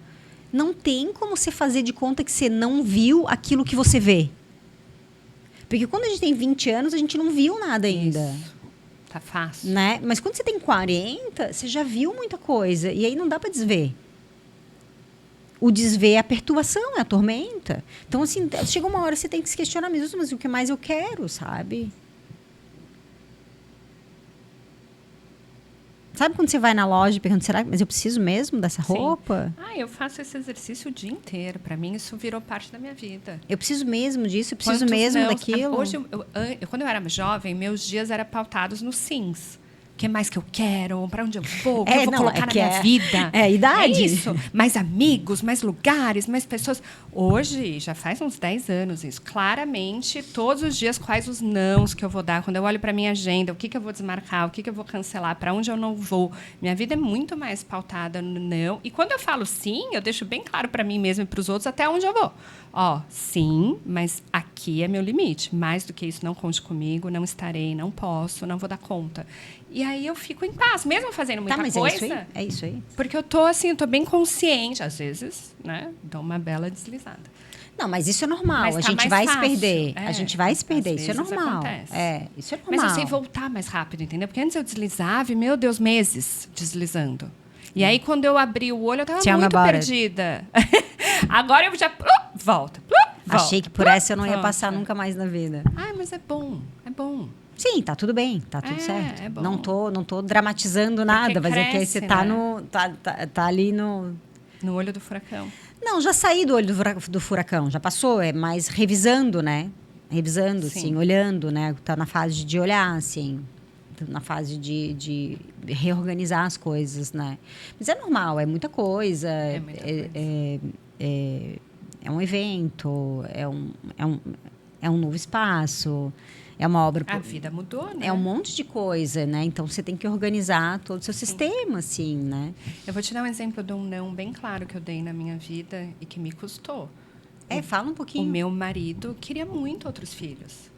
não tem como você fazer de conta que você não viu aquilo que você vê. Porque quando a gente tem 20 anos, a gente não viu nada ainda. Isso. Tá fácil. Né? Mas quando você tem 40, você já viu muita coisa. E aí não dá para desver. O desver é a perturbação, é a tormenta. Então, assim, chega uma hora que você tem que se questionar mesmo, mas o que mais eu quero, sabe? Sabe quando você vai na loja e pergunta, será que eu preciso mesmo dessa roupa? Eu faço esse exercício o dia inteiro. Para mim, isso virou parte da minha vida. Eu preciso mesmo disso, eu preciso mesmo daquilo. Hoje, quando eu era jovem, meus dias eram pautados nos sims. O que mais que eu quero? Para onde eu vou? O que eu vou colocar na minha vida? É a idade. É isso. Mais amigos, mais lugares, mais pessoas. Hoje, já faz uns 10 anos isso. Claramente, todos os dias, quais os nãos que eu vou dar. Quando eu olho para minha agenda, o que eu vou desmarcar, o que eu vou cancelar, para onde eu não vou. Minha vida é muito mais pautada no não. E quando eu falo sim, eu deixo bem claro para mim mesma e para os outros até onde eu vou. Sim, mas aqui é meu limite. Mais do que isso, não conte comigo, não estarei, não posso, não vou dar conta. E aí eu fico em paz, mesmo fazendo muita coisa. É isso aí. Porque eu tô bem consciente, às vezes, né? Dou uma bela deslizada. Não, mas isso é normal. Mas a gente vai se perder. A gente vai se perder. Isso é normal. Acontece. Isso é normal. Mas eu sei voltar mais rápido, entendeu? Porque antes eu deslizava e, meu Deus, meses deslizando. E aí, quando eu abri o olho, eu tava muito perdida. Agora eu já... volta. Achei que por essa eu não ia passar nunca mais na vida. Mas é bom. É bom. Sim, tá tudo bem, tá tudo certo. É bom. Não tô dramatizando nada, mas é que aí você tá tá ali no olho do furacão. Não, já saí do olho do furacão, já passou, é mais revisando, né? Revisando, assim, olhando, né? Tá na fase de olhar, assim, na fase de reorganizar as coisas, né? Mas é normal, é muita coisa. É um evento, é um novo espaço, é uma obra... A vida mudou, né? É um monte de coisa, né? Então, você tem que organizar todo o seu sistema, assim, né? Eu vou te dar um exemplo de um não bem claro que eu dei na minha vida e que me custou. Fala um O pouquinho. meu marido queria muito outros filhos.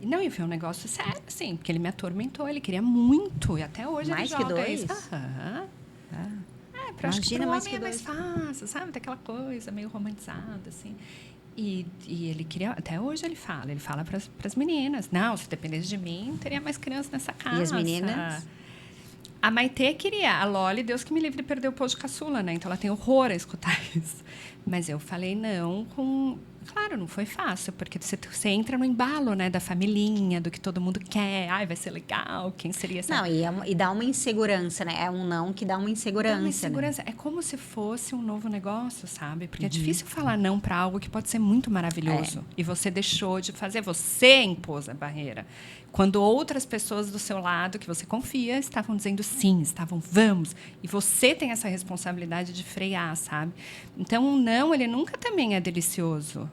E não, e foi um negócio sério, assim, porque ele me atormentou, ele queria muito. E até hoje Mais ele que joga dois? isso. Aham. Acho que Imagina pro mais homem que é mais dois. fácil, sabe? Daquela coisa meio romantizada, assim. E ele queria... Até hoje ele fala para as meninas. Não, se dependesse de mim, teria mais crianças nessa casa. E as meninas? A Maitê queria. A Loli, Deus que me livre, perdeu o pô de caçula, né? Então, ela tem horror a escutar isso. Mas eu falei não com... Claro, não foi fácil, porque você entra no embalo, né? Da familhinha, do que todo mundo quer. Ai, vai ser legal, quem seria essa... Não, e dá uma insegurança, né? É um não que dá uma insegurança, Dá uma né? insegurança. É como se fosse um novo negócio, sabe? Porque é difícil falar não para algo que pode ser muito maravilhoso. E você deixou de fazer, você impôs a barreira. Quando outras pessoas do seu lado, que você confia, estavam dizendo sim, estavam vamos. E você tem essa responsabilidade de frear, sabe? Então, um não, ele nunca também é delicioso.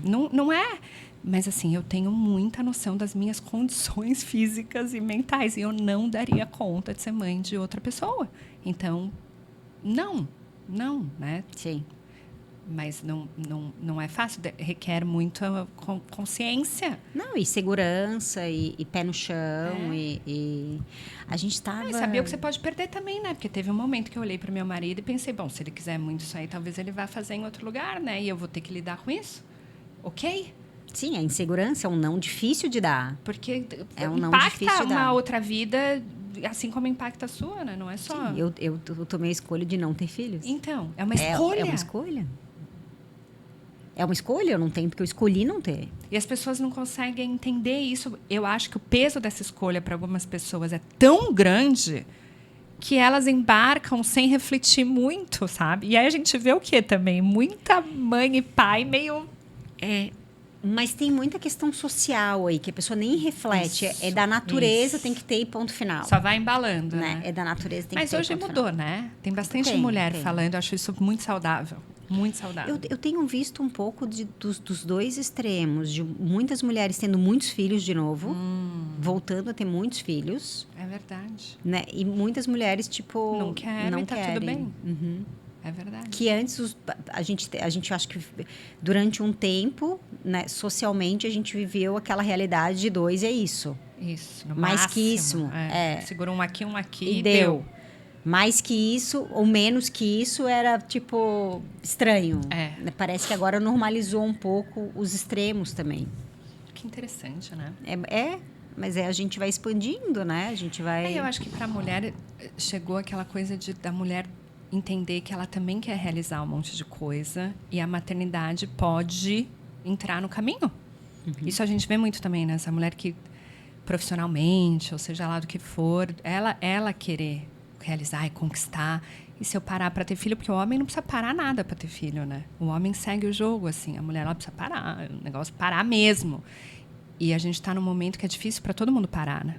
Não é. Mas, assim, eu tenho muita noção das minhas condições físicas e mentais. E eu não daria conta de ser mãe de outra pessoa. Então, não, né? Sim. Mas não é fácil, requer muita consciência. Não, e segurança, e pé no chão, e a gente estava... E sabia o que você pode perder também, né? Porque teve um momento que eu olhei para o meu marido e pensei, bom, se ele quiser muito isso aí, talvez ele vá fazer em outro lugar, né? E eu vou ter que lidar com isso. Ok? Sim, a insegurança é um não difícil de dar. Porque É um não difícil impacta de dar. uma outra vida, assim como impacta a sua, né? Não é só... Sim, eu tomei a escolha de não ter filhos. Então, é uma escolha. É uma escolha. É uma escolha, eu não tenho, porque eu escolhi não ter. E as pessoas não conseguem entender isso. Eu acho que o peso dessa escolha para algumas pessoas é tão grande que elas embarcam sem refletir muito, sabe? E aí a gente vê o quê também? Muita mãe e pai meio... Mas tem muita questão social aí, que a pessoa nem reflete. Isso, É da natureza, isso. tem que ter e ponto final. Só vai embalando, Né? né? É da natureza, tem Mas que ter hoje e ponto mudou, final. né? Tem bastante Tem, mulher tem. falando. Eu acho isso muito saudável. Muito saudável. Eu tenho visto um pouco dos dois extremos, de muitas mulheres tendo muitos filhos de novo, voltando a ter muitos filhos, É verdade. né? E muitas mulheres, tipo, Não querem, tá tudo bem. Uhum. É verdade. Que antes, a gente acho que durante um tempo, né, socialmente, a gente viveu aquela realidade de dois, e é isso. Isso. No Mais máximo, que isso, Segura um aqui E deu. Mais que isso, ou menos que isso, era, tipo, estranho. É. Parece que agora normalizou um pouco os extremos também. Que interessante, né? Mas a gente vai expandindo, né? A gente vai... Eu acho que para a mulher chegou aquela coisa da mulher entender que ela também quer realizar um monte de coisa e a maternidade pode entrar no caminho. Isso a gente vê muito também, né? Essa mulher que profissionalmente, ou seja lá do que for, ela querer realizar e conquistar. E se eu parar para ter filho, porque o homem não precisa parar nada para ter filho, né? O homem segue o jogo, assim. A mulher, ela precisa parar. O negócio é parar mesmo. E a gente está num momento que é difícil para todo mundo parar, né?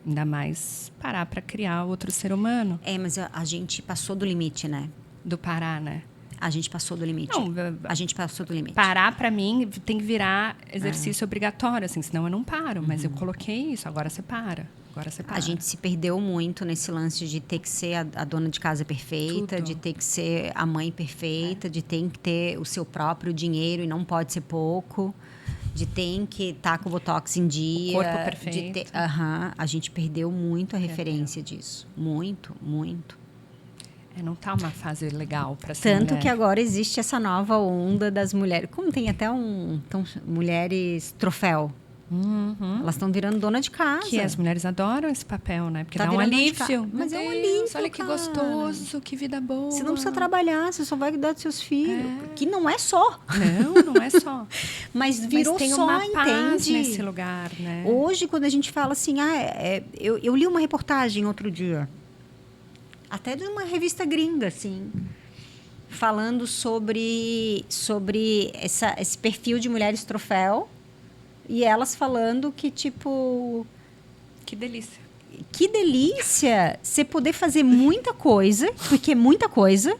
Ainda mais parar para criar outro ser humano. Mas a gente passou do limite, né? Do parar, né? A gente passou do limite. Não, A gente passou do limite. parar, para mim, tem que virar exercício obrigatório, assim. Senão eu não paro. Mas eu coloquei isso. Agora você para. Agora você para. A gente se perdeu muito nesse lance de ter que ser a dona de casa perfeita, Tudo. de ter que ser a mãe perfeita, de ter que ter o seu próprio dinheiro e não pode ser pouco, de ter que estar com o botox em dia. corpo perfeito. De ter, a gente perdeu muito a referência disso. Muito, muito. Não tá uma fase legal para ser Tanto mulher. que agora existe essa nova onda das mulheres. Como tem até mulheres troféu. Elas estão virando dona de casa. Que as mulheres adoram esse papel, né? Porque Tá dá um virando dona de alívio. casa. Mas Meu é um Deus, alívio, olha que cara. gostoso, que vida boa. Você não precisa trabalhar, você só vai cuidar dos seus filhos. Que não é só. Não é só. Mas virou Mas tem só, uma paz entende? nesse lugar, né? Hoje, quando a gente fala assim... eu li uma reportagem outro dia. Até de uma revista gringa, assim. Falando sobre esse perfil de mulheres troféu. E elas falando que, tipo... Que delícia. Que delícia você poder fazer muita coisa, porque é muita coisa,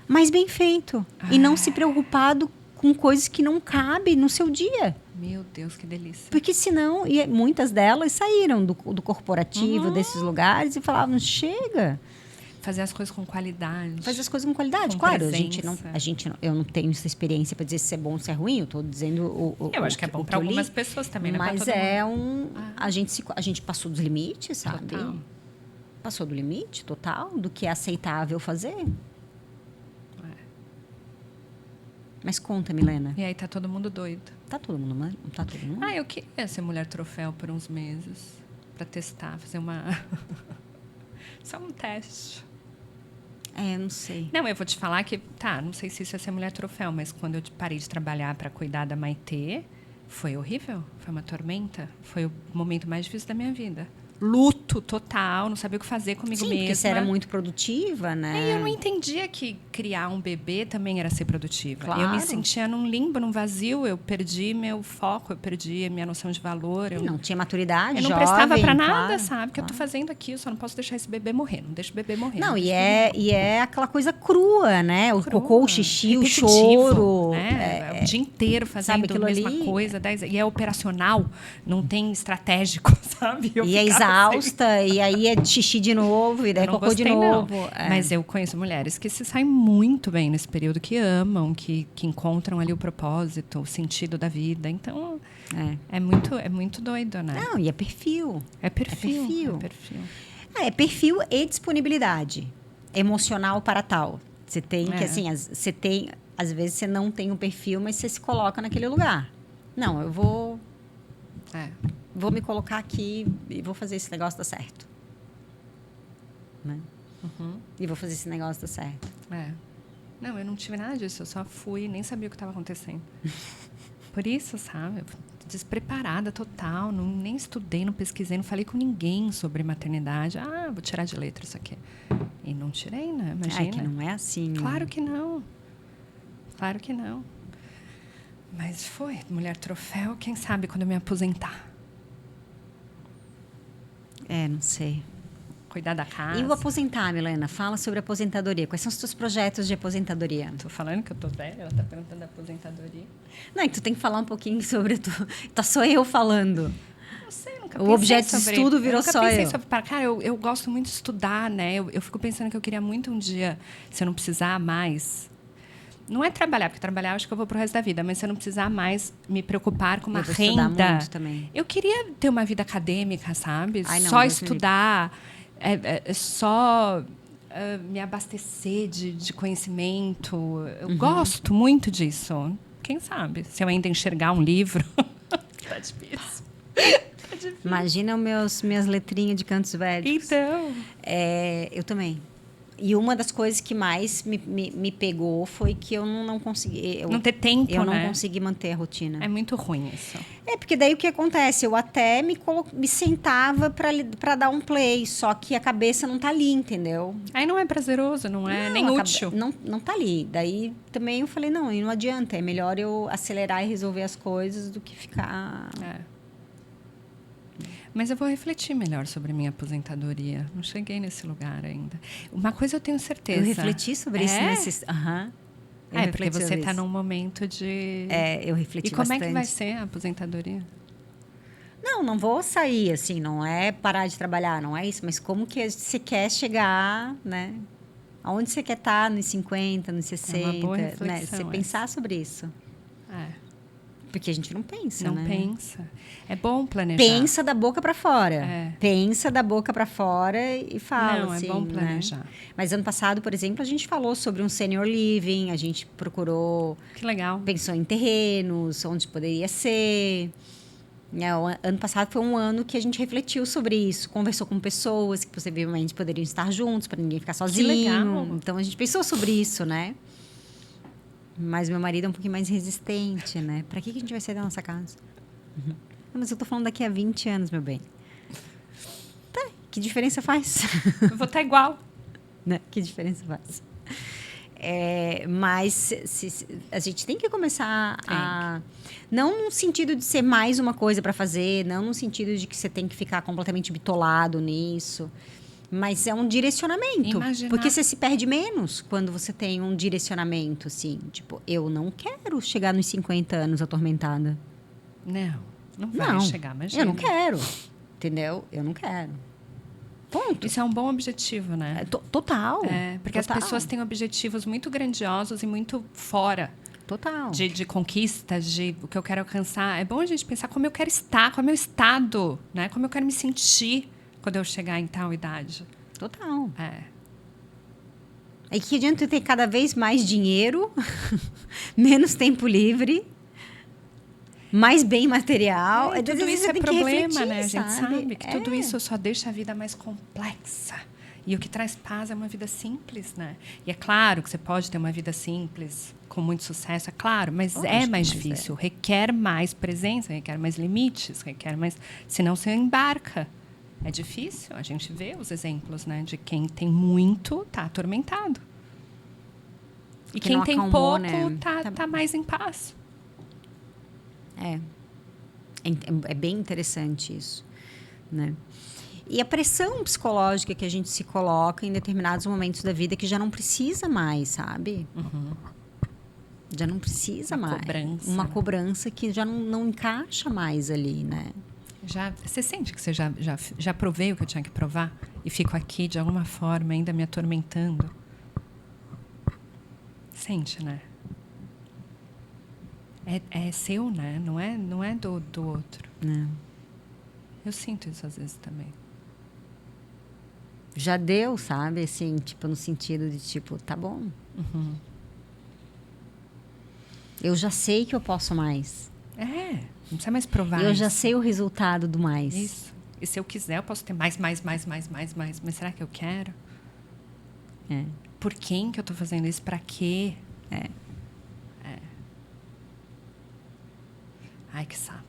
mas bem feito. E não se preocupado com coisas que não cabem no seu dia. Meu Deus, que delícia. Porque senão, e muitas delas saíram do corporativo, desses lugares, e falavam, chega. Fazer as coisas com qualidade. Fazer as coisas com qualidade. Com claro, presença. eu não tenho essa experiência para dizer se é bom ou se é ruim. Eu estou dizendo eu acho que é bom para algumas pessoas também, não é pra mas todo mundo. a gente passou dos limites, sabe? Total. Passou do limite total do que é aceitável fazer. Mas conta, Milena. E aí tá todo mundo doido. Tá todo mundo? Tá todo mundo? Eu queria ser mulher troféu por uns meses. Pra testar, fazer uma... Só um teste. Eu não sei. Não, eu vou te falar que... não sei se isso é ser mulher troféu, mas quando eu parei de trabalhar pra cuidar da Maitê, foi horrível. Foi uma tormenta. Foi o momento mais difícil da minha vida. Luto total, não sabia o que fazer comigo mesma. Porque você era muito produtiva, né? E eu não entendia que criar um bebê também era ser produtiva. Claro. Eu me sentia num limbo, num vazio. Eu perdi meu foco, eu perdi a minha noção de valor. Eu não tinha maturidade, eu não jovem, prestava pra nada, claro, sabe? Que eu tô fazendo aqui, eu só não posso deixar esse bebê morrer. Não deixa o bebê morrer. Não, e é aquela coisa crua, né? O Crua, cocô, o xixi, o repetitivo, choro. Né? O dia inteiro fazendo a mesma ali? coisa. E é operacional, não tem estratégico, sabe? E é exausta, e aí é xixi de novo, e daí cocô de novo. Mas eu conheço mulheres que se saem muito bem nesse período, que amam, que encontram ali o propósito, o sentido da vida. Então, é muito doido, né? Não, e é perfil. É perfil. É perfil e disponibilidade emocional para tal. Você tem que, assim, às vezes você não tem um perfil, mas você se coloca naquele lugar. Não, eu vou me colocar aqui e vou fazer esse negócio dar certo. Né? E vou fazer esse negócio dar certo. Não, eu não tive nada disso. Eu só fui, nem sabia o que estava acontecendo. Por isso, sabe? Despreparada total. Nem estudei, não pesquisei, não falei com ninguém sobre maternidade. Vou tirar de letra isso aqui. E não tirei, né? Imagina. Que não é assim. Claro que não. Claro que não. Mas foi. Mulher troféu, quem sabe quando eu me aposentar. Não sei. Cuidar da casa. E o aposentar, Milena? Fala sobre a aposentadoria. Quais são os teus projetos de aposentadoria? Tô falando que eu tô velha, ela tá perguntando da aposentadoria. Não, tu tem que falar um pouquinho sobre... Tá só eu falando. Não sei, nunca pensei o objeto de sobre, estudo virou só eu. Cara, eu gosto muito de estudar, né? Eu fico pensando que eu queria muito um dia, se eu não precisar mais... Não é trabalhar, porque trabalhar eu acho que eu vou pro resto da vida, mas se eu não precisar mais me preocupar com uma renda... Muito também. Eu queria ter uma vida acadêmica, sabe? Não, só estudar... só me abastecer de conhecimento. Eu gosto muito disso. Quem sabe? Se eu ainda enxergar um livro. Tá difícil. Imagina minhas letrinhas de cantos velhos. Então. Eu também. E uma das coisas que mais me pegou foi que eu não consegui... não ter tempo, eu não consegui manter a rotina. É muito ruim isso. Porque daí o que acontece? Eu até me sentava para dar um play, só que a cabeça não tá ali, entendeu? Aí não é prazeroso, não é nem útil. Não tá ali. Daí também eu falei, não adianta. É melhor eu acelerar e resolver as coisas do que ficar... Mas eu vou refletir melhor sobre minha aposentadoria. Não cheguei nesse lugar ainda. Uma coisa eu tenho certeza. Eu refleti sobre isso nesses... porque você está num momento de... eu refleti bastante. E como é que vai ser a aposentadoria? Não vou sair, assim, não é parar de trabalhar, não é isso. Mas como que você quer chegar, né? Aonde você quer estar nos 50, nos 60, uma boa reflexão, né? Você pensar sobre isso. Porque a gente não pensa, Não pensa. É bom planejar. Pensa da boca para fora. Pensa da boca para fora e fala, não, assim, é bom planejar. Né? Mas ano passado, por exemplo, a gente falou sobre um senior living, a gente procurou... Que legal. Pensou em terrenos, onde poderia ser. O ano passado foi um ano que a gente refletiu sobre isso, conversou com pessoas que possivelmente poderiam estar juntos, para ninguém ficar sozinho. Que legal. Então, a gente pensou sobre isso, né? Mas meu marido é um pouquinho mais resistente, né? Para que a gente vai sair da nossa casa? Não, mas eu tô falando daqui a 20 anos, meu bem. Tá, que diferença faz? Eu vou estar igual. Né? Que diferença faz? Mas a gente tem que começar a... Não no sentido de ser mais uma coisa para fazer, não no sentido de que você tem que ficar completamente bitolado nisso, Mas é um direcionamento. Imaginar. Porque você se perde menos quando você tem um direcionamento, assim. Tipo, eu não quero chegar nos 50 anos atormentada. Não vai chegar, imagina. Eu não quero. Entendeu? Eu não quero. Ponto. Isso é um bom objetivo, né? Total. Porque as pessoas têm objetivos muito grandiosos e muito fora. Total. De conquistas, de o que eu quero alcançar. É bom a gente pensar como eu quero estar, qual é o meu estado, né? Como eu quero me sentir quando eu chegar em tal idade. Total. É. É que adianta ter cada vez mais dinheiro, menos tempo livre, mais bem material. Tudo isso é problema, né? A gente sabe? sabe que tudo isso só deixa a vida mais complexa. E o que traz paz é uma vida simples, né? E é claro que você pode ter uma vida simples, com muito sucesso, é claro, mas é mais difícil. Requer mais presença, requer mais limites, requer mais... Senão você embarca. É difícil. A gente vê os exemplos, né? De quem tem muito, está atormentado. E quem tem pouco, né? tá mais em paz. É bem interessante isso, né? E a pressão psicológica que a gente se coloca em determinados momentos da vida que já não precisa mais, sabe? Já não precisa mais. Uma cobrança que já não encaixa mais ali, né? Você sente que você já provei o que eu tinha que provar? E fico aqui, de alguma forma, ainda me atormentando? Sente, né? É seu, né? Não é do outro. Não. Eu sinto isso às vezes também. Já deu, sabe? Assim, tipo, no sentido de, tipo, tá bom. Eu já sei que eu posso mais. Não precisa mais provar Eu isso. já sei o resultado do mais. Isso. E se eu quiser, eu posso ter mais. Mas será que eu quero? Por quem que eu estou fazendo isso? Para quê? Ai, que saco.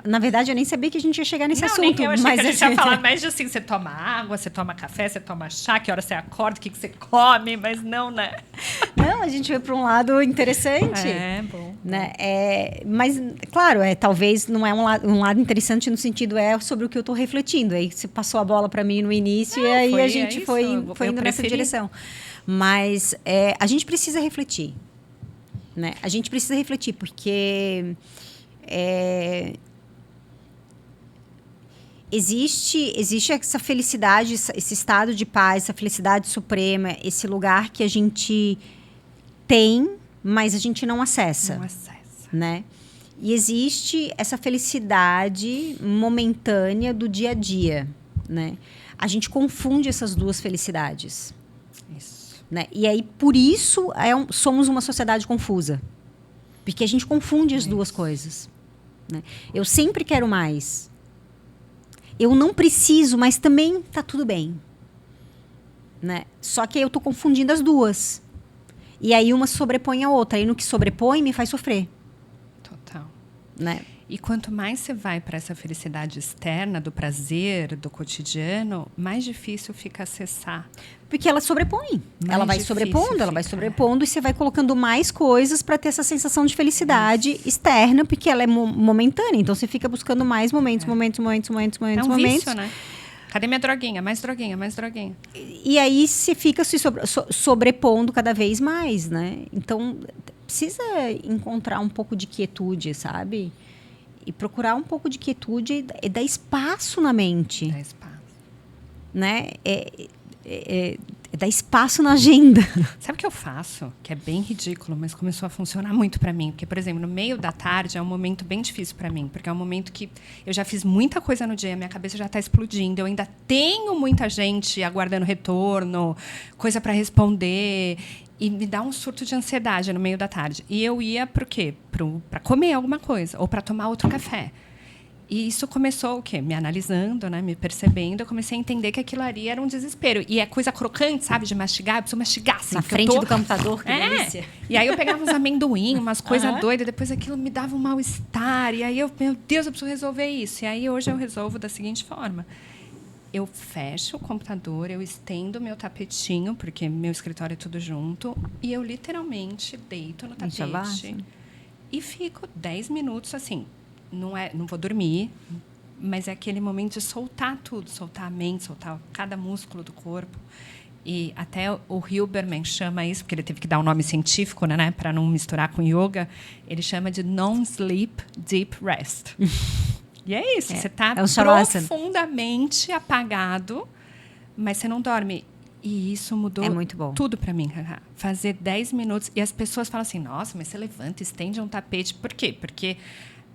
Na verdade, eu nem sabia que a gente ia chegar nesse assunto. Nem eu achei mas que a gente ia falar mais de assim, você toma água, você toma café, você toma chá, que hora você acorda, o que você come, mas não, né? Não, a gente foi para um lado interessante. Bom. Né? Mas, claro, talvez não é um lado interessante no sentido sobre o que eu estou refletindo. Aí você passou a bola para mim no início e aí a gente foi indo nessa direção. Mas a gente precisa refletir. Né? A gente precisa refletir, porque existe essa felicidade, esse estado de paz, essa felicidade suprema, esse lugar que a gente tem, mas a gente não acessa. Né? E existe essa felicidade momentânea do dia a dia. Né? A gente confunde essas duas felicidades. Né? E aí, por isso, somos uma sociedade confusa. Porque a gente confunde as duas coisas. Né? Eu sempre quero mais. Eu não preciso, mas também está tudo bem. Né? Só que eu estou confundindo as duas. E aí uma sobrepõe a outra. E no que sobrepõe, me faz sofrer. Total. Né? E quanto mais você vai para essa felicidade externa, do prazer, do cotidiano, mais difícil fica acessar. Porque ela sobrepõe. Ela vai sobrepondo e você vai colocando mais coisas para ter essa sensação de felicidade externa, porque ela é momentânea. Então você fica buscando mais momentos. Vício, né? Cadê minha droguinha? Mais droguinha. E aí você fica se sobrepondo cada vez mais, né? Então precisa encontrar um pouco de quietude, sabe? E procurar um pouco de quietude e dar espaço na mente. Dá espaço. Né? Dar espaço na agenda. Sabe o que eu faço? Que é bem ridículo, mas começou a funcionar muito para mim. Porque, por exemplo, no meio da tarde é um momento bem difícil para mim. Porque é um momento que eu já fiz muita coisa no dia, minha cabeça já está explodindo. Eu ainda tenho muita gente aguardando retorno, coisa para responder. E me dá um surto de ansiedade no meio da tarde. E eu ia para o quê? Para comer alguma coisa ou para tomar outro café. E isso começou o quê? Me analisando, né? Me percebendo. Eu comecei a entender que aquilo ali era um desespero. E é coisa crocante, sabe? De mastigar. Eu preciso mastigar. Assim, na frente do computador, que delícia. E aí eu pegava uns amendoim, umas coisas doidas. Depois aquilo me dava um mal-estar. E aí meu Deus, eu preciso resolver isso. E aí hoje eu resolvo da seguinte forma. Eu fecho o computador, eu estendo meu tapetinho, porque meu escritório é tudo junto, e eu literalmente deito no tapete e fico 10 minutos assim. Não vou dormir, mas é aquele momento de soltar tudo, soltar a mente, soltar cada músculo do corpo. E até o Hilberman chama isso, porque ele teve que dar um nome científico, né, para não misturar com yoga, ele chama de non-sleep deep rest. E é isso, você está profundamente apagado, mas você não dorme. E isso mudou muito bom. Tudo para mim, Cacá. Fazer 10 minutos. E as pessoas falam assim, nossa, mas você levanta, estende um tapete. Por quê? Porque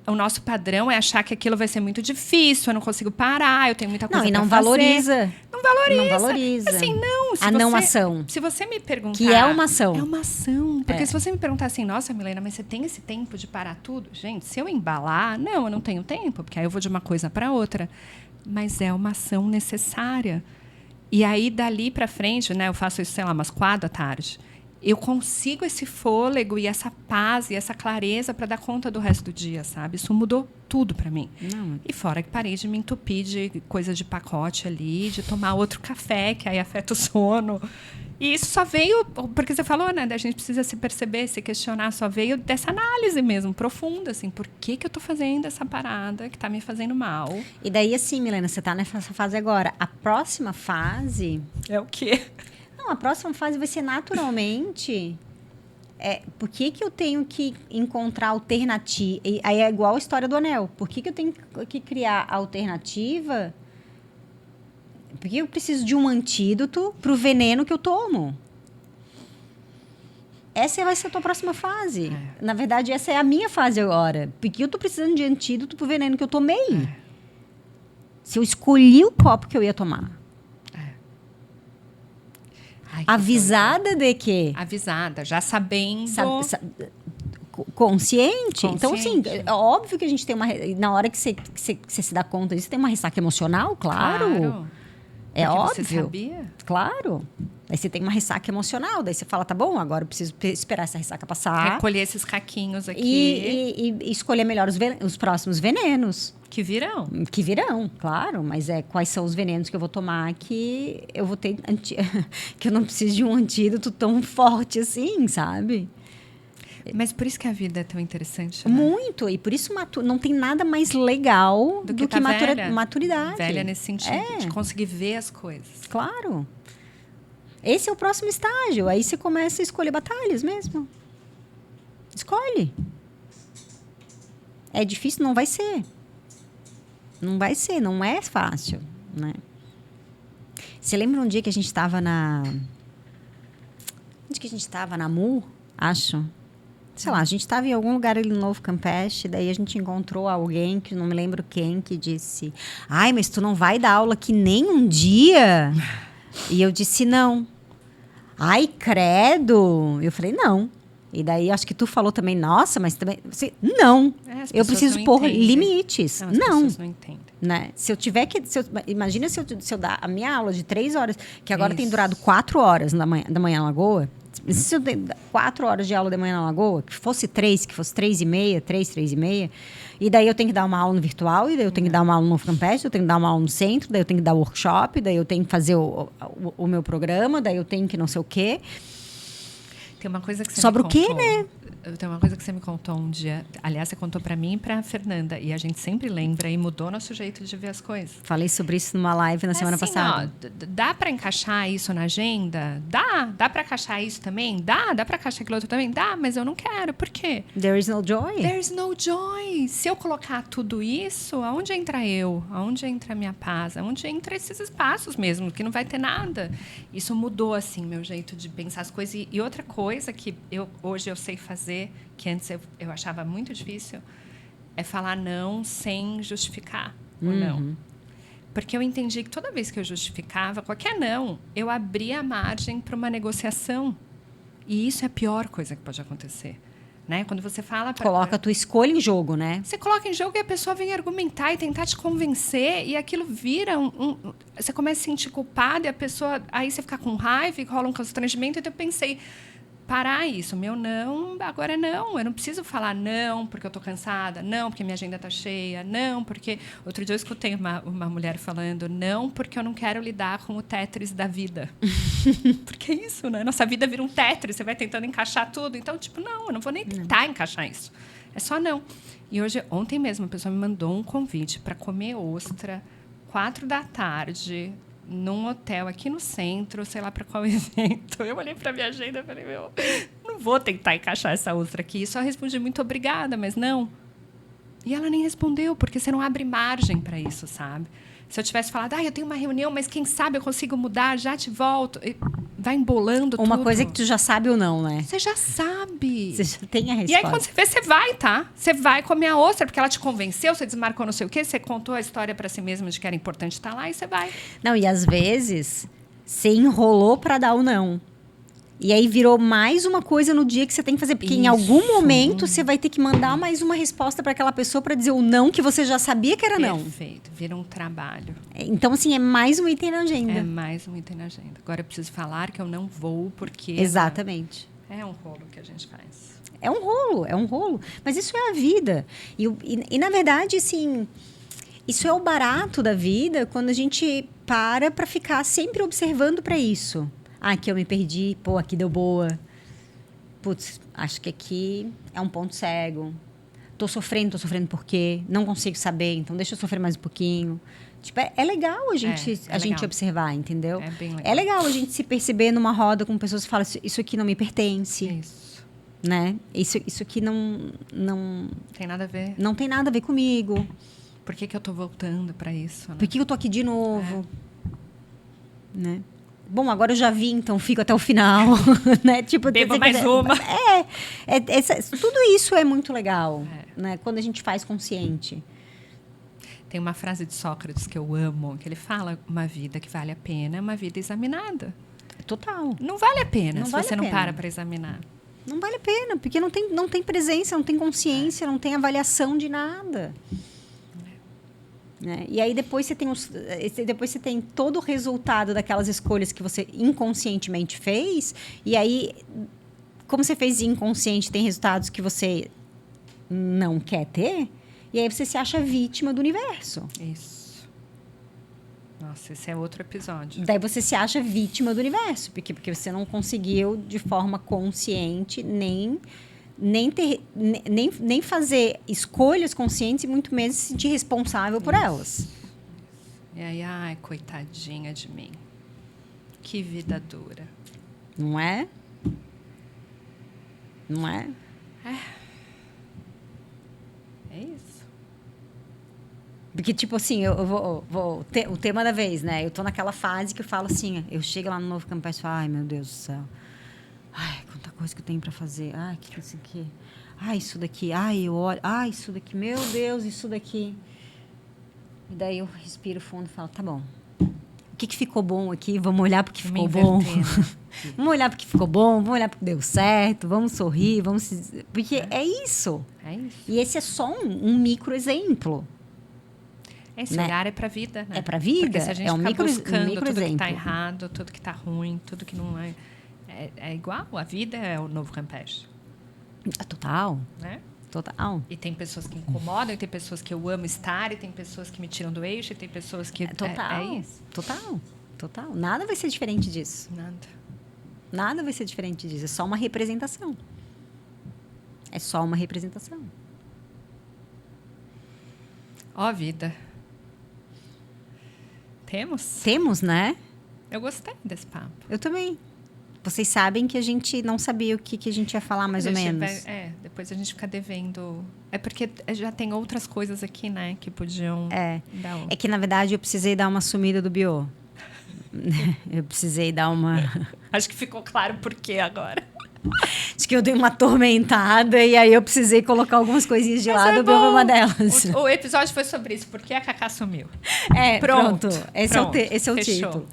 o nosso padrão é achar que aquilo vai ser muito difícil, eu não consigo parar, eu tenho muita coisa para fazer. Valoriza. Não valoriza. Não valoriza. Assim, não. A não ação. Se você me perguntar... Que é uma ação. É uma ação. Porque se você me perguntar assim, nossa, Milena, mas você tem esse tempo de parar tudo? Gente, se eu embalar, não, eu não tenho tempo, porque aí eu vou de uma coisa para outra. Mas é uma ação necessária. E aí, dali para frente, né, eu faço isso, sei lá, umas 4 da tarde, eu consigo esse fôlego e essa paz e essa clareza para dar conta do resto do dia, sabe? Isso mudou tudo para mim. Não. E fora que parei de me entupir de coisa de pacote ali, de tomar outro café, que aí afeta o sono. E isso só veio, porque você falou, né? A gente precisa se perceber, se questionar, só veio dessa análise mesmo, profunda, assim. Por que eu tô fazendo essa parada que tá me fazendo mal? E daí, assim, Milena, você tá nessa fase agora. A próxima fase... É o quê? Não, a próxima fase vai ser naturalmente... por que eu tenho que encontrar alternativa? Aí é igual a história do anel. Por que eu tenho que criar alternativa... Porque eu preciso de um antídoto para o veneno que eu tomo. Essa vai ser a tua próxima fase. Na verdade, essa é a minha fase agora. Porque eu estou precisando de antídoto para o veneno que eu tomei. Se eu escolhi o copo que eu ia tomar. Ai, avisada de quê? Avisada, já sabendo... Consciente. Então, assim, é óbvio que a gente tem uma... Na hora que você se dá conta disso, tem uma ressaca emocional, claro. É porque óbvio. Você sabia? Claro. Aí você tem uma ressaca emocional. Daí você fala, tá bom, agora eu preciso esperar essa ressaca passar. Recolher esses caquinhos aqui. E escolher melhor os próximos venenos. Que virão. Que virão, claro. Mas quais são os venenos que eu vou tomar que eu vou ter... que eu não preciso de um antídoto tão forte assim, sabe? Mas por isso que a vida é tão interessante, né? Muito. E por isso não tem nada mais legal do que maturidade. Velha nesse sentido, de conseguir ver as coisas. Claro. Esse é o próximo estágio. Aí você começa a escolher batalhas mesmo. Escolhe. É difícil? Não vai ser. Não vai ser. Não é fácil, né? Você lembra um dia que a gente estava Onde que a gente estava? Na MU, acho. Sei lá, a gente estava em algum lugar ali no Novo Campeche, daí a gente encontrou alguém, que não me lembro quem, que disse: ai, mas tu não vai dar aula aqui nem um dia? E eu disse: não. Ai, credo. Eu falei: não. E daí acho que tu falou também: nossa, mas também... não. Eu preciso pôr limites. Não, as pessoas não entendem. Né? Se eu tiver que... imagina se eu dar a minha aula de 3 horas, que agora tem durado 4 horas da manhã na Lagoa. Se eu der 4 horas de aula de manhã na Lagoa, que fosse 3, que fosse 3h30, 3h30, e daí eu tenho que dar uma aula no virtual, e daí eu tenho que dar uma aula no Novo Campeche, eu tenho que dar uma aula no centro, daí eu tenho que dar workshop, daí eu tenho que fazer o meu programa, daí eu tenho que não sei o quê. Tem uma coisa que você Sobre me contou. o quê, né? Tem uma coisa que você me contou um dia. Aliás, você contou para mim e para a Fernanda. E a gente sempre lembra e mudou nosso jeito de ver as coisas. Falei sobre isso numa live na semana passada. Ó, dá para encaixar isso na agenda? Dá para encaixar isso também? Dá para encaixar aquilo outro também? Dá, mas eu não quero. Por quê? There is no joy. There is no joy. Se eu colocar tudo isso, aonde entra eu? Aonde entra a minha paz? Aonde entra esses espaços mesmo, que não vai ter nada? Isso mudou, assim, meu jeito de pensar as coisas. E outra coisa que hoje eu sei fazer, que antes eu achava muito difícil, é falar não sem justificar o não. Porque eu entendi que toda vez que eu justificava qualquer não, eu abria a margem para uma negociação. E isso é a pior coisa que pode acontecer. Né? Quando você fala... Coloca a tua escolha em jogo, né? Você coloca em jogo e a pessoa vem argumentar e tentar te convencer, e aquilo vira você começa a se sentir culpado, e a pessoa... Aí você fica com raiva e rola um constrangimento. Então eu pensei... Parar isso. Meu não, agora é não. Eu não preciso falar não porque eu estou cansada, não porque minha agenda está cheia, não porque... Outro dia eu escutei uma mulher falando não porque eu não quero lidar com o Tetris da vida. Porque é isso, né? Nossa vida vira um Tetris, você vai tentando encaixar tudo. Então, tipo, não, eu não vou nem tentar encaixar isso. É só não. E ontem mesmo, a pessoa me mandou um convite para comer ostra, 4 da tarde, num hotel aqui no centro, sei lá para qual evento. Eu olhei para minha agenda e falei, não vou tentar encaixar essa ostra aqui. Só respondi, muito obrigada, mas não. E ela nem respondeu, porque você não abre margem para isso, sabe? Se eu tivesse falado, eu tenho uma reunião, mas quem sabe eu consigo mudar, já te volto. E vai embolando tudo. Uma coisa que tu já sabe ou não, né? Você já sabe. Você já tem a resposta. E aí, quando você vê, você vai, tá? Você vai comer a ostra, porque ela te convenceu, você desmarcou não sei o quê, você contou a história para si mesma de que era importante estar lá e você vai. Não, e às vezes, você enrolou para dar o não. E aí virou mais uma coisa no dia que você tem que fazer. Porque em algum momento você vai ter que mandar mais uma resposta para aquela pessoa para dizer o não que você já sabia que era não. Perfeito. Vira um trabalho. Então, assim, é mais um item na agenda. É mais um item na agenda. Agora eu preciso falar que eu não vou porque... Exatamente. É um rolo que a gente faz. É um rolo. Mas isso é a vida. E na verdade, assim, isso é o barato da vida quando a gente para ficar sempre observando para isso. Aqui eu me perdi, aqui deu boa. Putz, acho que aqui é um ponto cego. Tô sofrendo por quê? Não consigo saber, então deixa eu sofrer mais um pouquinho. Tipo, é legal a gente observar, entendeu? É bem legal. É legal a gente se perceber numa roda com pessoas que falam, isso aqui não me pertence. Isso. Né? Isso aqui não tem nada a ver. Não tem nada a ver comigo. Por que eu tô voltando para isso? Né? Por que eu tô aqui de novo? Né? Bom, agora eu já vi, então fico até o final. Né? Tipo, beba mais uma. Tudo isso é muito legal, né? Quando a gente faz consciente. Tem uma frase de Sócrates que eu amo, que ele fala, uma vida que vale a pena é uma vida examinada. Total. Não vale a pena se vale você não para examinar. Não vale a pena, porque não tem presença, não tem consciência, não tem avaliação de nada. Né? E aí depois você tem todo o resultado daquelas escolhas que você inconscientemente fez. E aí, como você fez inconsciente, tem resultados que você não quer ter. E aí você se acha vítima do universo. Isso. Nossa, esse é outro episódio. Daí você se acha vítima do universo. Porque você não conseguiu, de forma consciente, nem fazer escolhas conscientes e muito menos se sentir responsável por elas. E aí, coitadinha de mim. Que vida dura. Não é? Não é? É isso. Porque, tipo assim, eu vou o tema da vez, né? Eu tô naquela fase que eu falo assim, eu chego lá no Novo Campestre e falo, ai, meu Deus do céu. Ai, quanta coisa que eu tenho para fazer. Ai, que isso aqui. Ai, isso daqui. Ai, eu olho. Ai, isso daqui. Meu Deus, isso daqui. E daí eu respiro fundo e falo, tá bom. O que ficou bom aqui? Vamos olhar porque ficou bom. Vamos olhar porque ficou bom. Vamos olhar porque deu certo. Vamos sorrir. Porque é isso. É isso. E esse é só um micro exemplo. Esse olhar é para a vida, né? É para a vida. Porque se a gente ficar buscando micro tudo exemplo. que está errado, tudo que está ruim, tudo que não é... É igual. A vida é o Novo Campeche. Total. Né? Total. E tem pessoas que incomodam, e tem pessoas que eu amo estar, e tem pessoas que me tiram do eixo, e tem pessoas que... Total. É isso. Total. Nada vai ser diferente disso. Nada vai ser diferente disso. É só uma representação. Ó, vida. Temos? Temos, né? Eu gostei desse papo. Eu também. Vocês sabem que a gente não sabia o que a gente ia falar, mais ou menos. Depois a gente fica devendo. É porque já tem outras coisas aqui, né? Que podiam dar É que, na verdade, eu precisei dar uma sumida do bio. Eu precisei dar uma... Acho que ficou claro por quê agora. Acho que eu dei uma atormentada e aí eu precisei colocar algumas coisinhas de lado. O bio foi uma delas. O episódio foi sobre isso. Por que a Cacá sumiu? Pronto. Esse é o Fechou. título.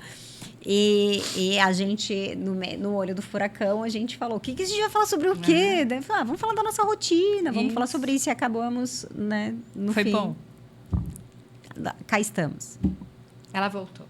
E a gente, no olho do furacão, a gente falou, o que a gente vai falar sobre o quê? Daí, vamos falar da nossa rotina, vamos falar sobre isso. E acabamos, né, no fim. Foi bom. Cá estamos. Ela voltou.